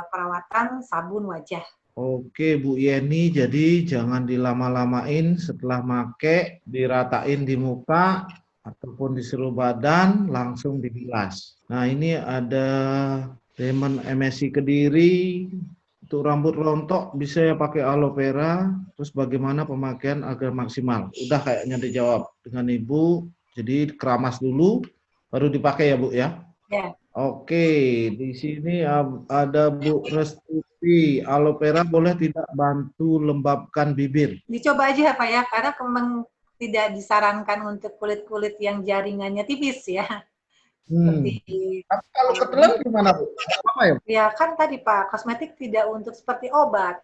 perawatan sabun wajah. Oke Bu Yeni, jadi jangan dilama-lamain setelah make, diratain di muka ataupun di seluruh badan, langsung dibilas. Nah ini ada Lemon MSI Kediri, untuk rambut rontok bisa ya pakai aloe vera, terus bagaimana pemakaian agar maksimal? Udah kayaknya dijawab dengan Ibu, jadi keramas dulu, baru dipakai ya Bu ya? Ya. Oke, di sini ada Bu Restuti. Aloe vera boleh tidak bantu lembabkan bibir? Dicoba aja Pak ya, karena memang tidak disarankan untuk kulit-kulit yang jaringannya tipis ya. Seperti Tapi kalau ketelan gimana Bu? Apa ya? ya kan tadi Pak, kosmetik tidak untuk seperti obat.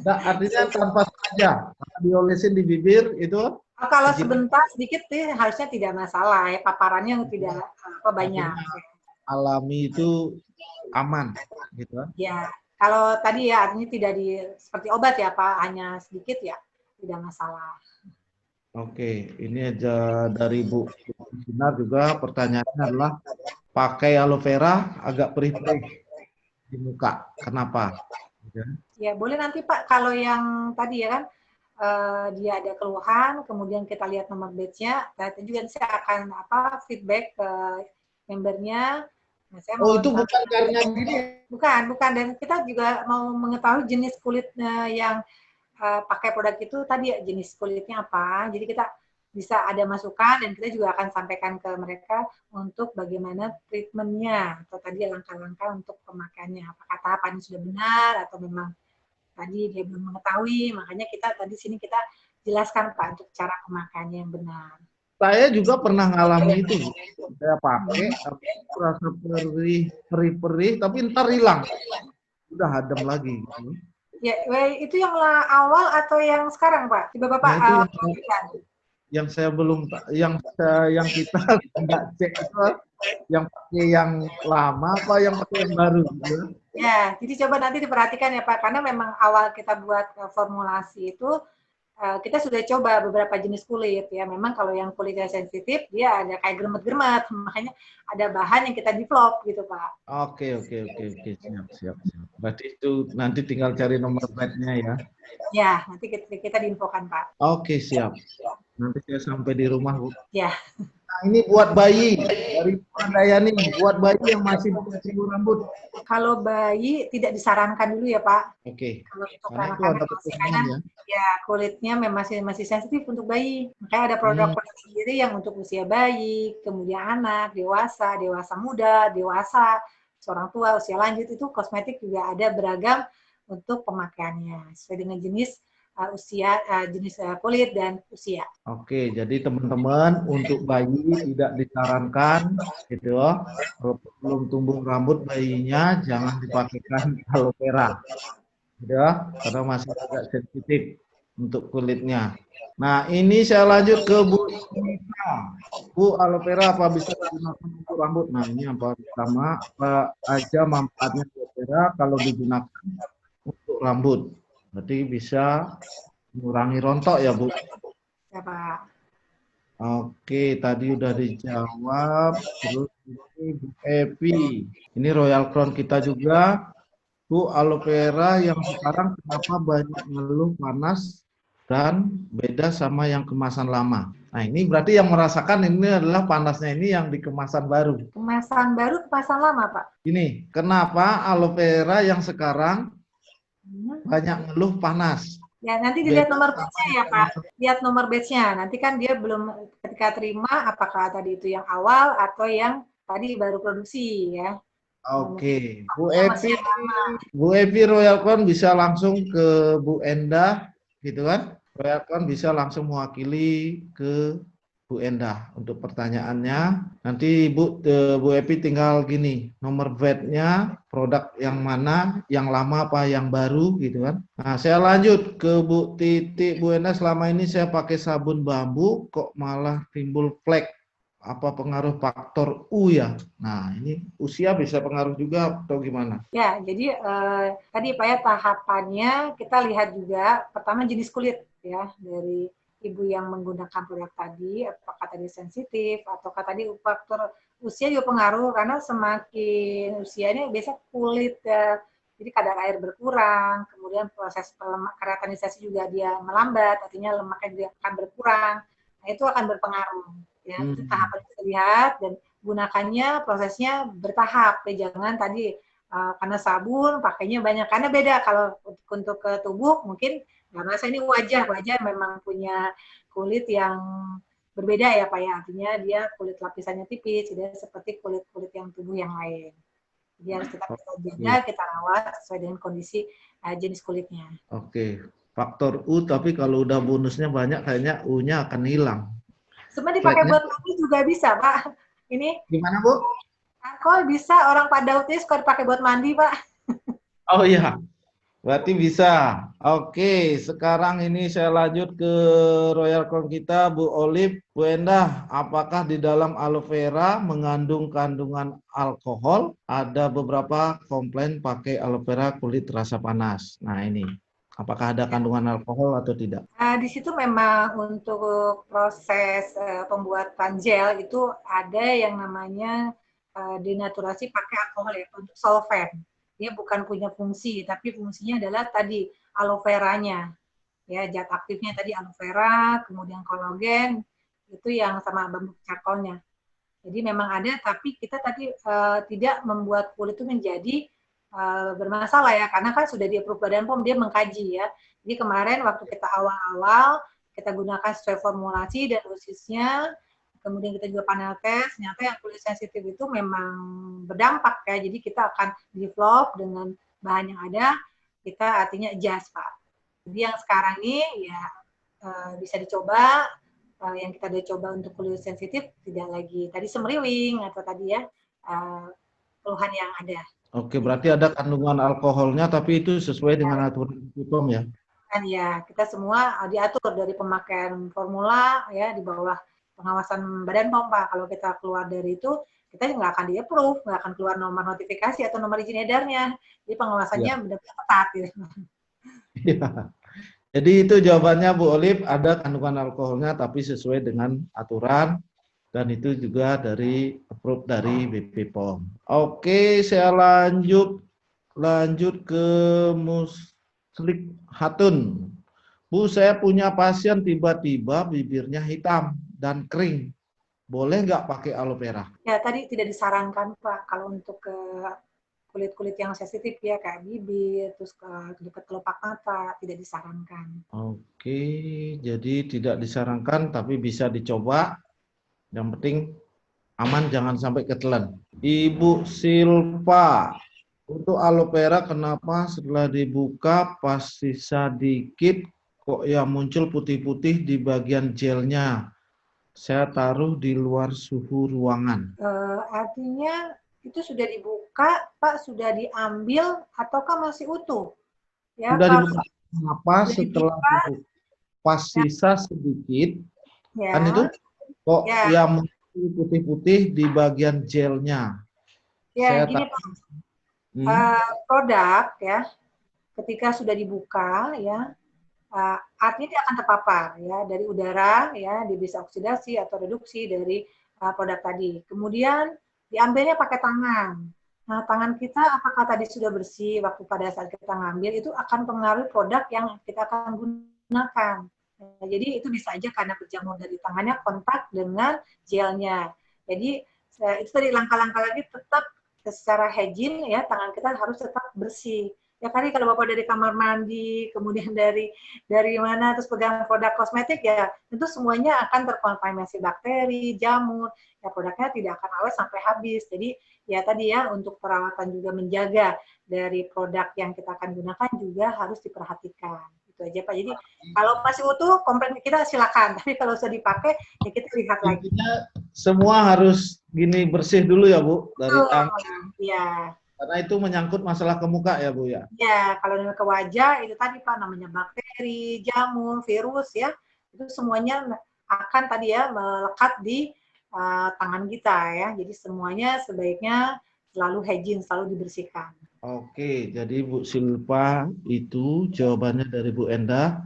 Nah, artinya tanpa sengaja, karena diolesin di bibir itu Kalau Jadi- sebentar sedikit harusnya tidak masalah ya, paparannya tidak banyak. alami itu aman, gitu. Ya, kalau tadi ya artinya tidak seperti obat ya Pak, hanya sedikit ya tidak masalah. Oke, ini aja dari Bu Sinar juga pertanyaannya adalah pakai aloe vera agak perih-perih di muka. Kenapa? Ya boleh nanti Pak, kalau yang tadi ya kan dia ada keluhan, kemudian kita lihat nomor batch-nya, nanti juga saya akan feedback ke membernya. Nah, saya Oh mau itu bukan karena gini. bukan, dan kita juga mau mengetahui jenis kulitnya yang pakai produk itu tadi ya, jenis kulitnya apa. Jadi kita bisa ada masukan dan kita juga akan sampaikan ke mereka untuk bagaimana treatmentnya atau tadi langkah-langkah untuk pemakaiannya. Apakah tahapannya sudah benar atau memang tadi dia belum mengetahui. Makanya kita tadi sini kita jelaskan Pak untuk cara pemakaiannya yang benar. Saya juga pernah ngalami itu. Saya pakai, tapi rasa perih-perih, tapi ntar hilang. Udah adem lagi. Gitu. Ya, itu yang awal atau yang sekarang Pak? Coba Bapak yang saya belum, yang kita nggak cek itu, yang pakai yang lama apa yang pakai yang baru. Gitu. Ya, jadi coba nanti diperhatikan ya Pak, karena memang awal kita buat formulasi itu kita sudah coba beberapa jenis kulit ya. Memang kalau yang kulitnya sensitif dia ada kayak gremet-gremet, makanya ada bahan yang kita develop gitu Pak. Oke, siap. Berarti itu nanti tinggal cari nomor batch-nya ya. Ya, nanti kita diinfokan Pak. Oke, siap. Nanti saya sampai di rumah Bu. Ya. Nah, ini buat bayi dari Dayani, buat bayi yang masih tumbuh rambut. Kalau bayi tidak disarankan dulu ya Pak. Oke. Kalau untuk Karena itu ada pertemuan ya. Ya kulitnya memang masih sensitif untuk bayi. Makanya ada produk-produk sendiri yang untuk usia bayi, kemudian anak, dewasa muda, dewasa, seorang tua, usia lanjut itu kosmetik juga ada beragam untuk pemakaiannya sesuai dengan jenis usia, jenis kulit dan usia. Oke, jadi teman-teman untuk bayi tidak disarankan gitu ya. Belum tumbuh rambut bayinya jangan dipakaikan aloe vera. Gitu ya, karena masih agak sensitif untuk kulitnya. Nah, ini saya lanjut ke Bu Nita. Bu, aloe vera apa bisa digunakan untuk rambut? Nah, ini apa pertama apa aja manfaatnya aloe vera kalau digunakan untuk rambut? Berarti bisa mengurangi rontok ya Bu? Ya Pak. Oke, tadi udah dijawab. Terus ini Bu Evi. Ini Royal Crown kita juga. Bu, aloe vera yang sekarang kenapa banyak ngeluh panas dan beda sama yang kemasan lama? Nah, ini berarti yang merasakan ini adalah panasnya ini yang di kemasan baru. Kemasan baru, kemasan lama Pak? Ini, kenapa aloe vera yang sekarang banyak ngeluh panas? Ya, nanti dilihat nomor batch-nya ya Pak. Lihat nomor batch-nya. Nanti kan dia belum ketika terima apakah tadi itu yang awal atau yang tadi baru produksi ya. Oke, Bu Evi Royal Crown bisa langsung ke Bu Endah, gitu kan? Royal Crown bisa langsung mewakili ke Bu Endah untuk pertanyaannya. Nanti Bu Evi tinggal gini, nomor VAT-nya, produk yang mana, yang lama apa yang baru, gitu kan? Nah, saya lanjut ke Bu Titik. Bu Endah, selama ini saya pakai sabun bambu, kok malah timbul flek. Apa pengaruh faktor U ya? Nah, ini usia bisa pengaruh juga atau gimana? Ya, jadi tadi Pak ya tahapannya kita lihat juga pertama jenis kulit ya dari ibu yang menggunakan produk tadi, apakah tadi sensitif ataukah tadi faktor usia juga pengaruh karena semakin usianya biasa kulit Jadi kadar air berkurang, kemudian proses keratanisasi juga dia melambat, artinya lemaknya dia akan berkurang. Nah, itu akan berpengaruh. Ya, itu tahapan yang kita lihat dan gunakannya prosesnya bertahap. Ya, jangan tadi karena sabun pakainya banyak, karena beda kalau untuk ke tubuh mungkin nggak merasa. Ini wajah memang punya kulit yang berbeda ya Pak ya, artinya dia kulit lapisannya tipis, tidak seperti kulit-kulit yang tubuh yang lain. Jadi harus kita jaga, kita rawat sesuai dengan kondisi jenis kulitnya. Oke, faktor U, tapi kalau udah bonusnya banyak kayaknya U-nya akan hilang. Sebenarnya dipakai buat mandi juga bisa Pak. Ini gimana Bu? Alkohol bisa, orang pada autis kalau dipakai buat mandi Pak. Oh iya, berarti bisa. Oke, sekarang ini saya lanjut ke Royal Crown kita, Bu Olive. Bu Endah, apakah di dalam aloe vera mengandung kandungan alkohol? Ada beberapa komplain pakai aloe vera kulit terasa panas. Nah ini, apakah ada kandungan alkohol atau tidak? Di situ memang untuk proses pembuatan gel itu ada yang namanya denaturasi pakai alkohol ya, untuk solvent. Dia bukan punya fungsi, tapi fungsinya adalah tadi aloe veranya. Ya, zat aktifnya tadi aloe vera, kemudian kolagen, itu yang sama bambu charcoalnya. Jadi memang ada, tapi kita tadi tidak membuat kulit itu menjadi bermasalah ya, karena kan sudah di-approve Badan POM, dia mengkaji ya. Jadi kemarin waktu kita awal-awal, kita gunakan sesuai formulasi dan dosisnya, kemudian kita juga panel test, ternyata yang kulit sensitif itu memang berdampak ya, jadi kita akan develop dengan bahan yang ada, kita artinya adjust Pak. Jadi yang sekarang ini ya bisa dicoba, yang kita udah coba untuk kulit sensitif, tidak lagi tadi semriwing atau tadi ya keluhan yang ada. Oke, berarti ada kandungan alkoholnya, tapi itu sesuai dengan aturan POM ya? Kan ya, kita semua diatur dari pemakaian formula ya di bawah pengawasan Badan POM Pak. Kalau kita keluar dari itu, kita nggak akan di-approve, nggak akan keluar nomor notifikasi atau nomor izin edarnya. Jadi pengawasannya benar-benar ketat gitu. Ya. Jadi itu jawabannya Bu Olive, ada kandungan alkoholnya tapi sesuai dengan aturan dan itu juga dari approve dari BP POM. Oke, saya lanjut ke Muslik Hatun. Bu, saya punya pasien tiba-tiba bibirnya hitam dan kering. Boleh nggak pakai aloe vera? Ya, tadi tidak disarankan Pak kalau untuk ke kulit-kulit yang sensitif ya, kayak bibir, terus ke dekat kelopak mata, tidak disarankan. Oke, jadi tidak disarankan tapi bisa dicoba. Yang penting aman, jangan sampai ketelan. Ibu Silva, untuk aloe vera kenapa setelah dibuka pas sisa dikit kok ya muncul putih-putih di bagian gelnya? Saya taruh di luar suhu ruangan. Artinya itu sudah dibuka, Pak, sudah diambil, ataukah masih utuh? Ya, sudah dibuka. Kenapa setelah dibuka, pas sisa sedikit, ya, kan itu kok ya muncul putih-putih di bagian gelnya? Ya, gini Pak, produk ya, ketika sudah dibuka ya, artinya dia akan terpapar ya dari udara ya, dia bisa oksidasi atau reduksi dari produk tadi. Kemudian diambilnya pakai tangan. Nah, tangan kita apakah tadi sudah bersih waktu pada saat kita ngambil, itu akan mempengaruhi produk yang kita akan gunakan. Nah, jadi itu bisa aja karena berjamur dari tangannya kontak dengan gelnya. Jadi itu tadi langkah-langkah lagi tetap secara hygiene ya, tangan kita harus tetap bersih. Ya kali kalau Bapak dari kamar mandi, kemudian dari mana, terus pegang produk kosmetik ya, tentu semuanya akan terkontaminasi bakteri, jamur, ya produknya tidak akan awet sampai habis. Jadi ya tadi ya, untuk perawatan juga menjaga dari produk yang kita akan gunakan juga harus diperhatikan. Itu aja Pak. Jadi kalau masih utuh, komplain kita silakan. Tapi kalau sudah dipakai, ya kita lihat lagi. Semua harus gini bersih dulu ya Bu, dari tangan. Iya. Karena itu menyangkut masalah ke muka ya Bu ya? Ya, kalau ke wajah itu tadi Pak, namanya bakteri, jamur, virus ya, itu semuanya akan tadi ya melekat di tangan kita ya. Jadi semuanya sebaiknya selalu hygiene, selalu dibersihkan. Oke, jadi Bu Silva itu jawabannya dari Bu Endah.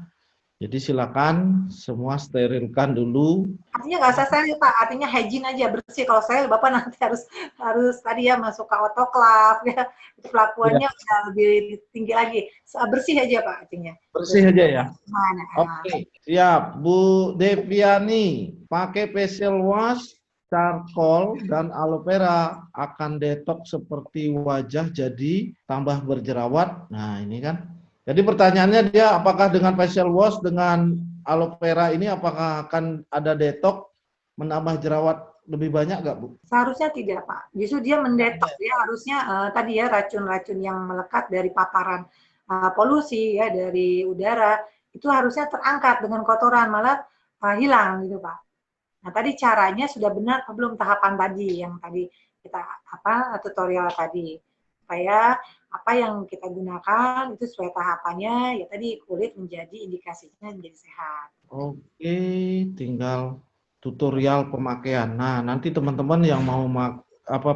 Jadi silakan semua sterilkan dulu. Artinya nggak usah steril Pak, artinya hygiene aja, bersih. Kalau steril Bapak nanti harus tadi ya masuk ke autoklav ya, itu pelakuannya udah lebih tinggi lagi. Bersih aja Pak artinya. Bersih aja ya. Mana? Oke, siap. Bu Deviani, pakai facial wash, charcoal, dan aloe vera akan detox seperti wajah jadi tambah berjerawat. Nah, ini kan. Jadi pertanyaannya dia apakah dengan facial wash dengan aloe vera ini apakah akan ada detox menambah jerawat lebih banyak nggak Bu? Seharusnya tidak Pak. Justru dia mendetoks ya, harusnya tadi ya racun-racun yang melekat dari paparan polusi ya dari udara itu harusnya terangkat dengan kotoran malah hilang gitu Pak. Nah tadi caranya sudah benar belum tahapan tadi yang tadi kita tutorial tadi supaya apa yang kita gunakan itu sesuai tahapannya ya tadi kulit menjadi indikasinya menjadi sehat. Oke, tinggal tutorial pemakaian. Nah, nanti teman-teman yang mau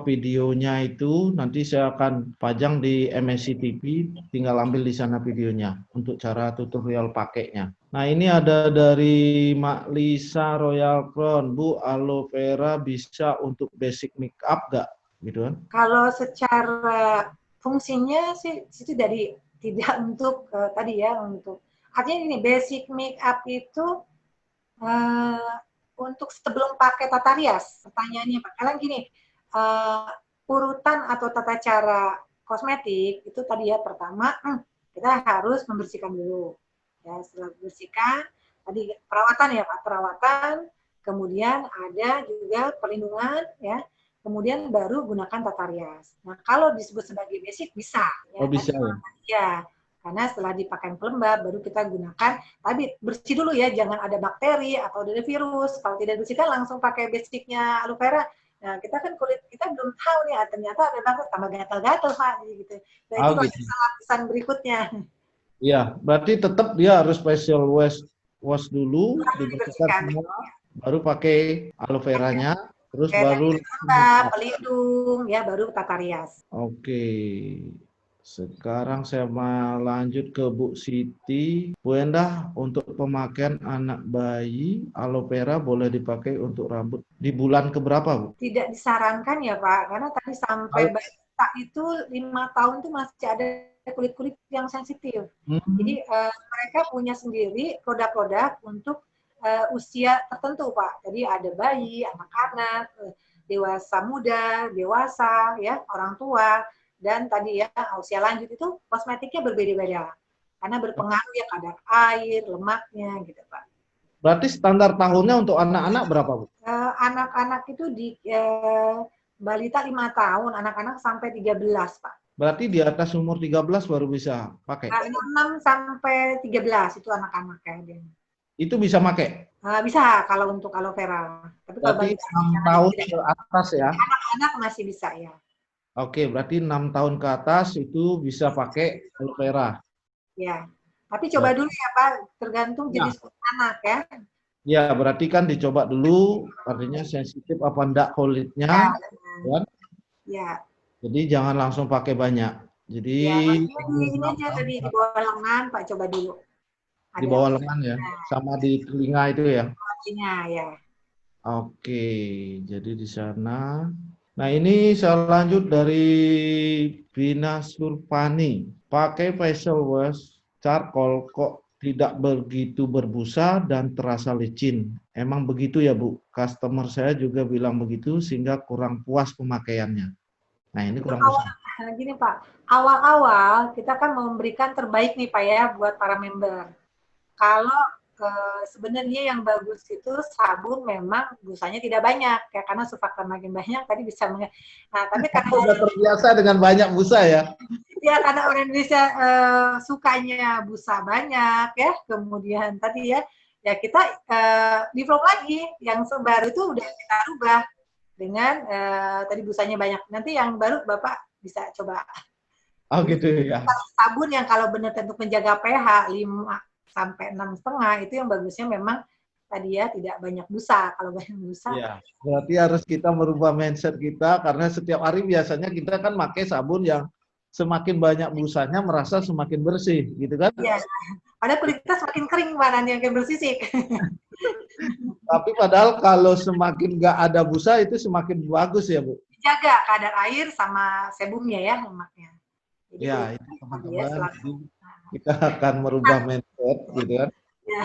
videonya itu nanti saya akan pajang di MSC TV, tinggal ambil di sana videonya untuk cara tutorial pakainya. Nah, ini ada dari Mak Lisa Royal Crown, Bu, aloe vera bisa untuk basic make up nggak? Gitu kan? Kalau secara fungsinya sih itu dari tidak untuk tadi ya untuk artinya ini basic make up itu untuk sebelum pakai tata rias. Pertanyaannya Pak, kalian gini urutan atau tata cara kosmetik itu tadi ya pertama kita harus membersihkan dulu ya setelah membersihkan tadi perawatan ya Pak perawatan kemudian ada juga perlindungan ya. Kemudian baru gunakan tata rias. Nah, kalau disebut sebagai basic bisa. Ya, oh, bisa ya? Ya, karena setelah dipakai pelembab baru kita gunakan. Tapi bersih dulu ya, jangan ada bakteri atau ada virus. Kalau tidak bersihkan langsung pakai basicnya aloe vera. Nah, kita kan kulit kita belum tahu nih, ternyata ada banget tambah gatal-gatal Pak. Gitu. Nah, itu gitu. lapisan berikutnya. Iya, berarti tetap dia harus facial wash dulu, dibersihkan semua, baru pakai aloe veranya. Terus baru pelindung ya baru tata rias. Oke. Sekarang saya mau lanjut ke Bu Siti. Bu Endah, untuk pemakaian anak bayi aloe vera boleh dipakai untuk rambut di bulan keberapa, Bu? Tidak disarankan ya Pak, karena tadi sampai balita itu 5 tahun tuh masih ada kulit-kulit yang sensitif. Jadi mereka punya sendiri produk-produk untuk usia tertentu Pak. Jadi ada bayi, anak-anak, dewasa muda, dewasa, ya orang tua, dan tadi ya usia lanjut itu kosmetiknya berbeda-beda. Karena berpengaruh ya kadar air, lemaknya gitu Pak. Berarti standar tahunnya untuk anak-anak berapa Bu? Anak-anak itu di balita 5 tahun, anak-anak sampai 13 Pak. Berarti di atas umur 13 baru bisa pakai? 6 sampai 13 itu anak-anak kayaknya. Itu bisa pakai? Bisa kalau untuk aloe vera. Tapi kalau berarti 6 tahun ke atas ya? Anak-anak masih bisa ya. Oke, berarti 6 tahun ke atas itu bisa pakai aloe vera. Ya, tapi coba dulu ya Pak, tergantung jenis anak ya. Ya, berarti kan dicoba dulu, artinya sensitif apa enggak kulitnya. Kan? Ya. Jadi jangan langsung pakai banyak. Jadi ya, ini aja tadi di bawah lengan Pak, coba dulu. Di bawah lengan ya, sama di telinga itu ya. Telinga ya. Oke, jadi di sana. Nah ini saya lanjut dari Bina Surpani. Pakai facial wash charcoal kok tidak begitu berbusa dan terasa licin. Emang begitu ya Bu? Customer saya juga bilang begitu sehingga kurang puas pemakaiannya. Nah ini kurang puas. Gini Pak, awal-awal kita kan memberikan terbaik nih Pak ya buat para member. Kalau sebenarnya yang bagus itu sabun memang busanya tidak banyak ya karena surfaktan makin banyak tadi bisa nah tapi karena sudah terbiasa dengan banyak busa ya karena orang Indonesia sukanya busa banyak ya kemudian tadi ya kita develop lagi yang baru itu udah kita rubah dengan tadi busanya banyak nanti yang baru Bapak bisa coba gitu ya sabun yang kalau benar untuk menjaga pH 5 sampai 6,5 itu yang bagusnya memang tadi ya tidak banyak busa. Kalau banyak busa. Ya, berarti harus kita merubah mindset kita karena setiap hari biasanya kita kan pakai sabun yang semakin banyak busanya merasa semakin bersih, gitu kan? Iya. Padahal kulit kita semakin kering, Pak, nanti akan bersisik. Tapi padahal kalau semakin nggak ada busa itu semakin bagus ya, Bu? Jaga kadar air sama sebumnya ya, lemaknya. Jadi Ya, kulit itu kita teman-teman. selalu. Jadi kita akan merubah mindset, gitu kan. Ya.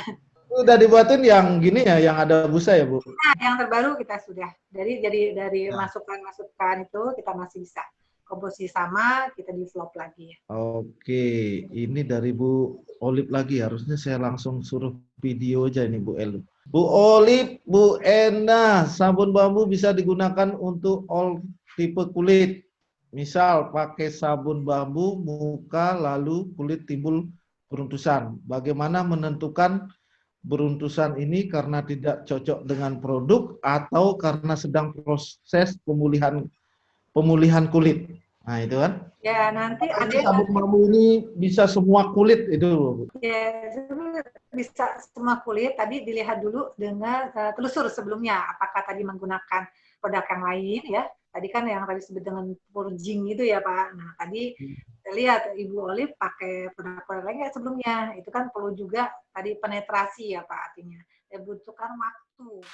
Udah dibuatin yang gini ya, yang ada busa ya, Bu? Nah, yang terbaru kita sudah dari Ya. masukan-masukan itu kita masih bisa komposisi sama, kita develop lagi ya. Oke, ini dari Bu Olip lagi. Harusnya saya langsung suruh video aja ini Bu Elu. Bu Olip, Bu Endah, sabun bambu bisa digunakan untuk all tipe kulit. Misal pakai sabun bambu muka lalu kulit timbul beruntusan. Bagaimana menentukan beruntusan ini karena tidak cocok dengan produk atau karena sedang proses pemulihan kulit. Nah, itu kan. Ya, nanti ada Sabun bambu ini bisa semua kulit itu, Bu. ya, bisa semua kulit. Tadi dilihat dulu dengan telusur sebelumnya, apakah tadi menggunakan produk yang lain ya. Tadi kan yang tadi disebut dengan purging itu ya, Pak. Nah, tadi kita lihat Ibu Olive pakai produk-produk lain nggak sebelumnya. Itu kan perlu juga tadi penetrasi ya, Pak, artinya. Ya, butuhkan waktu.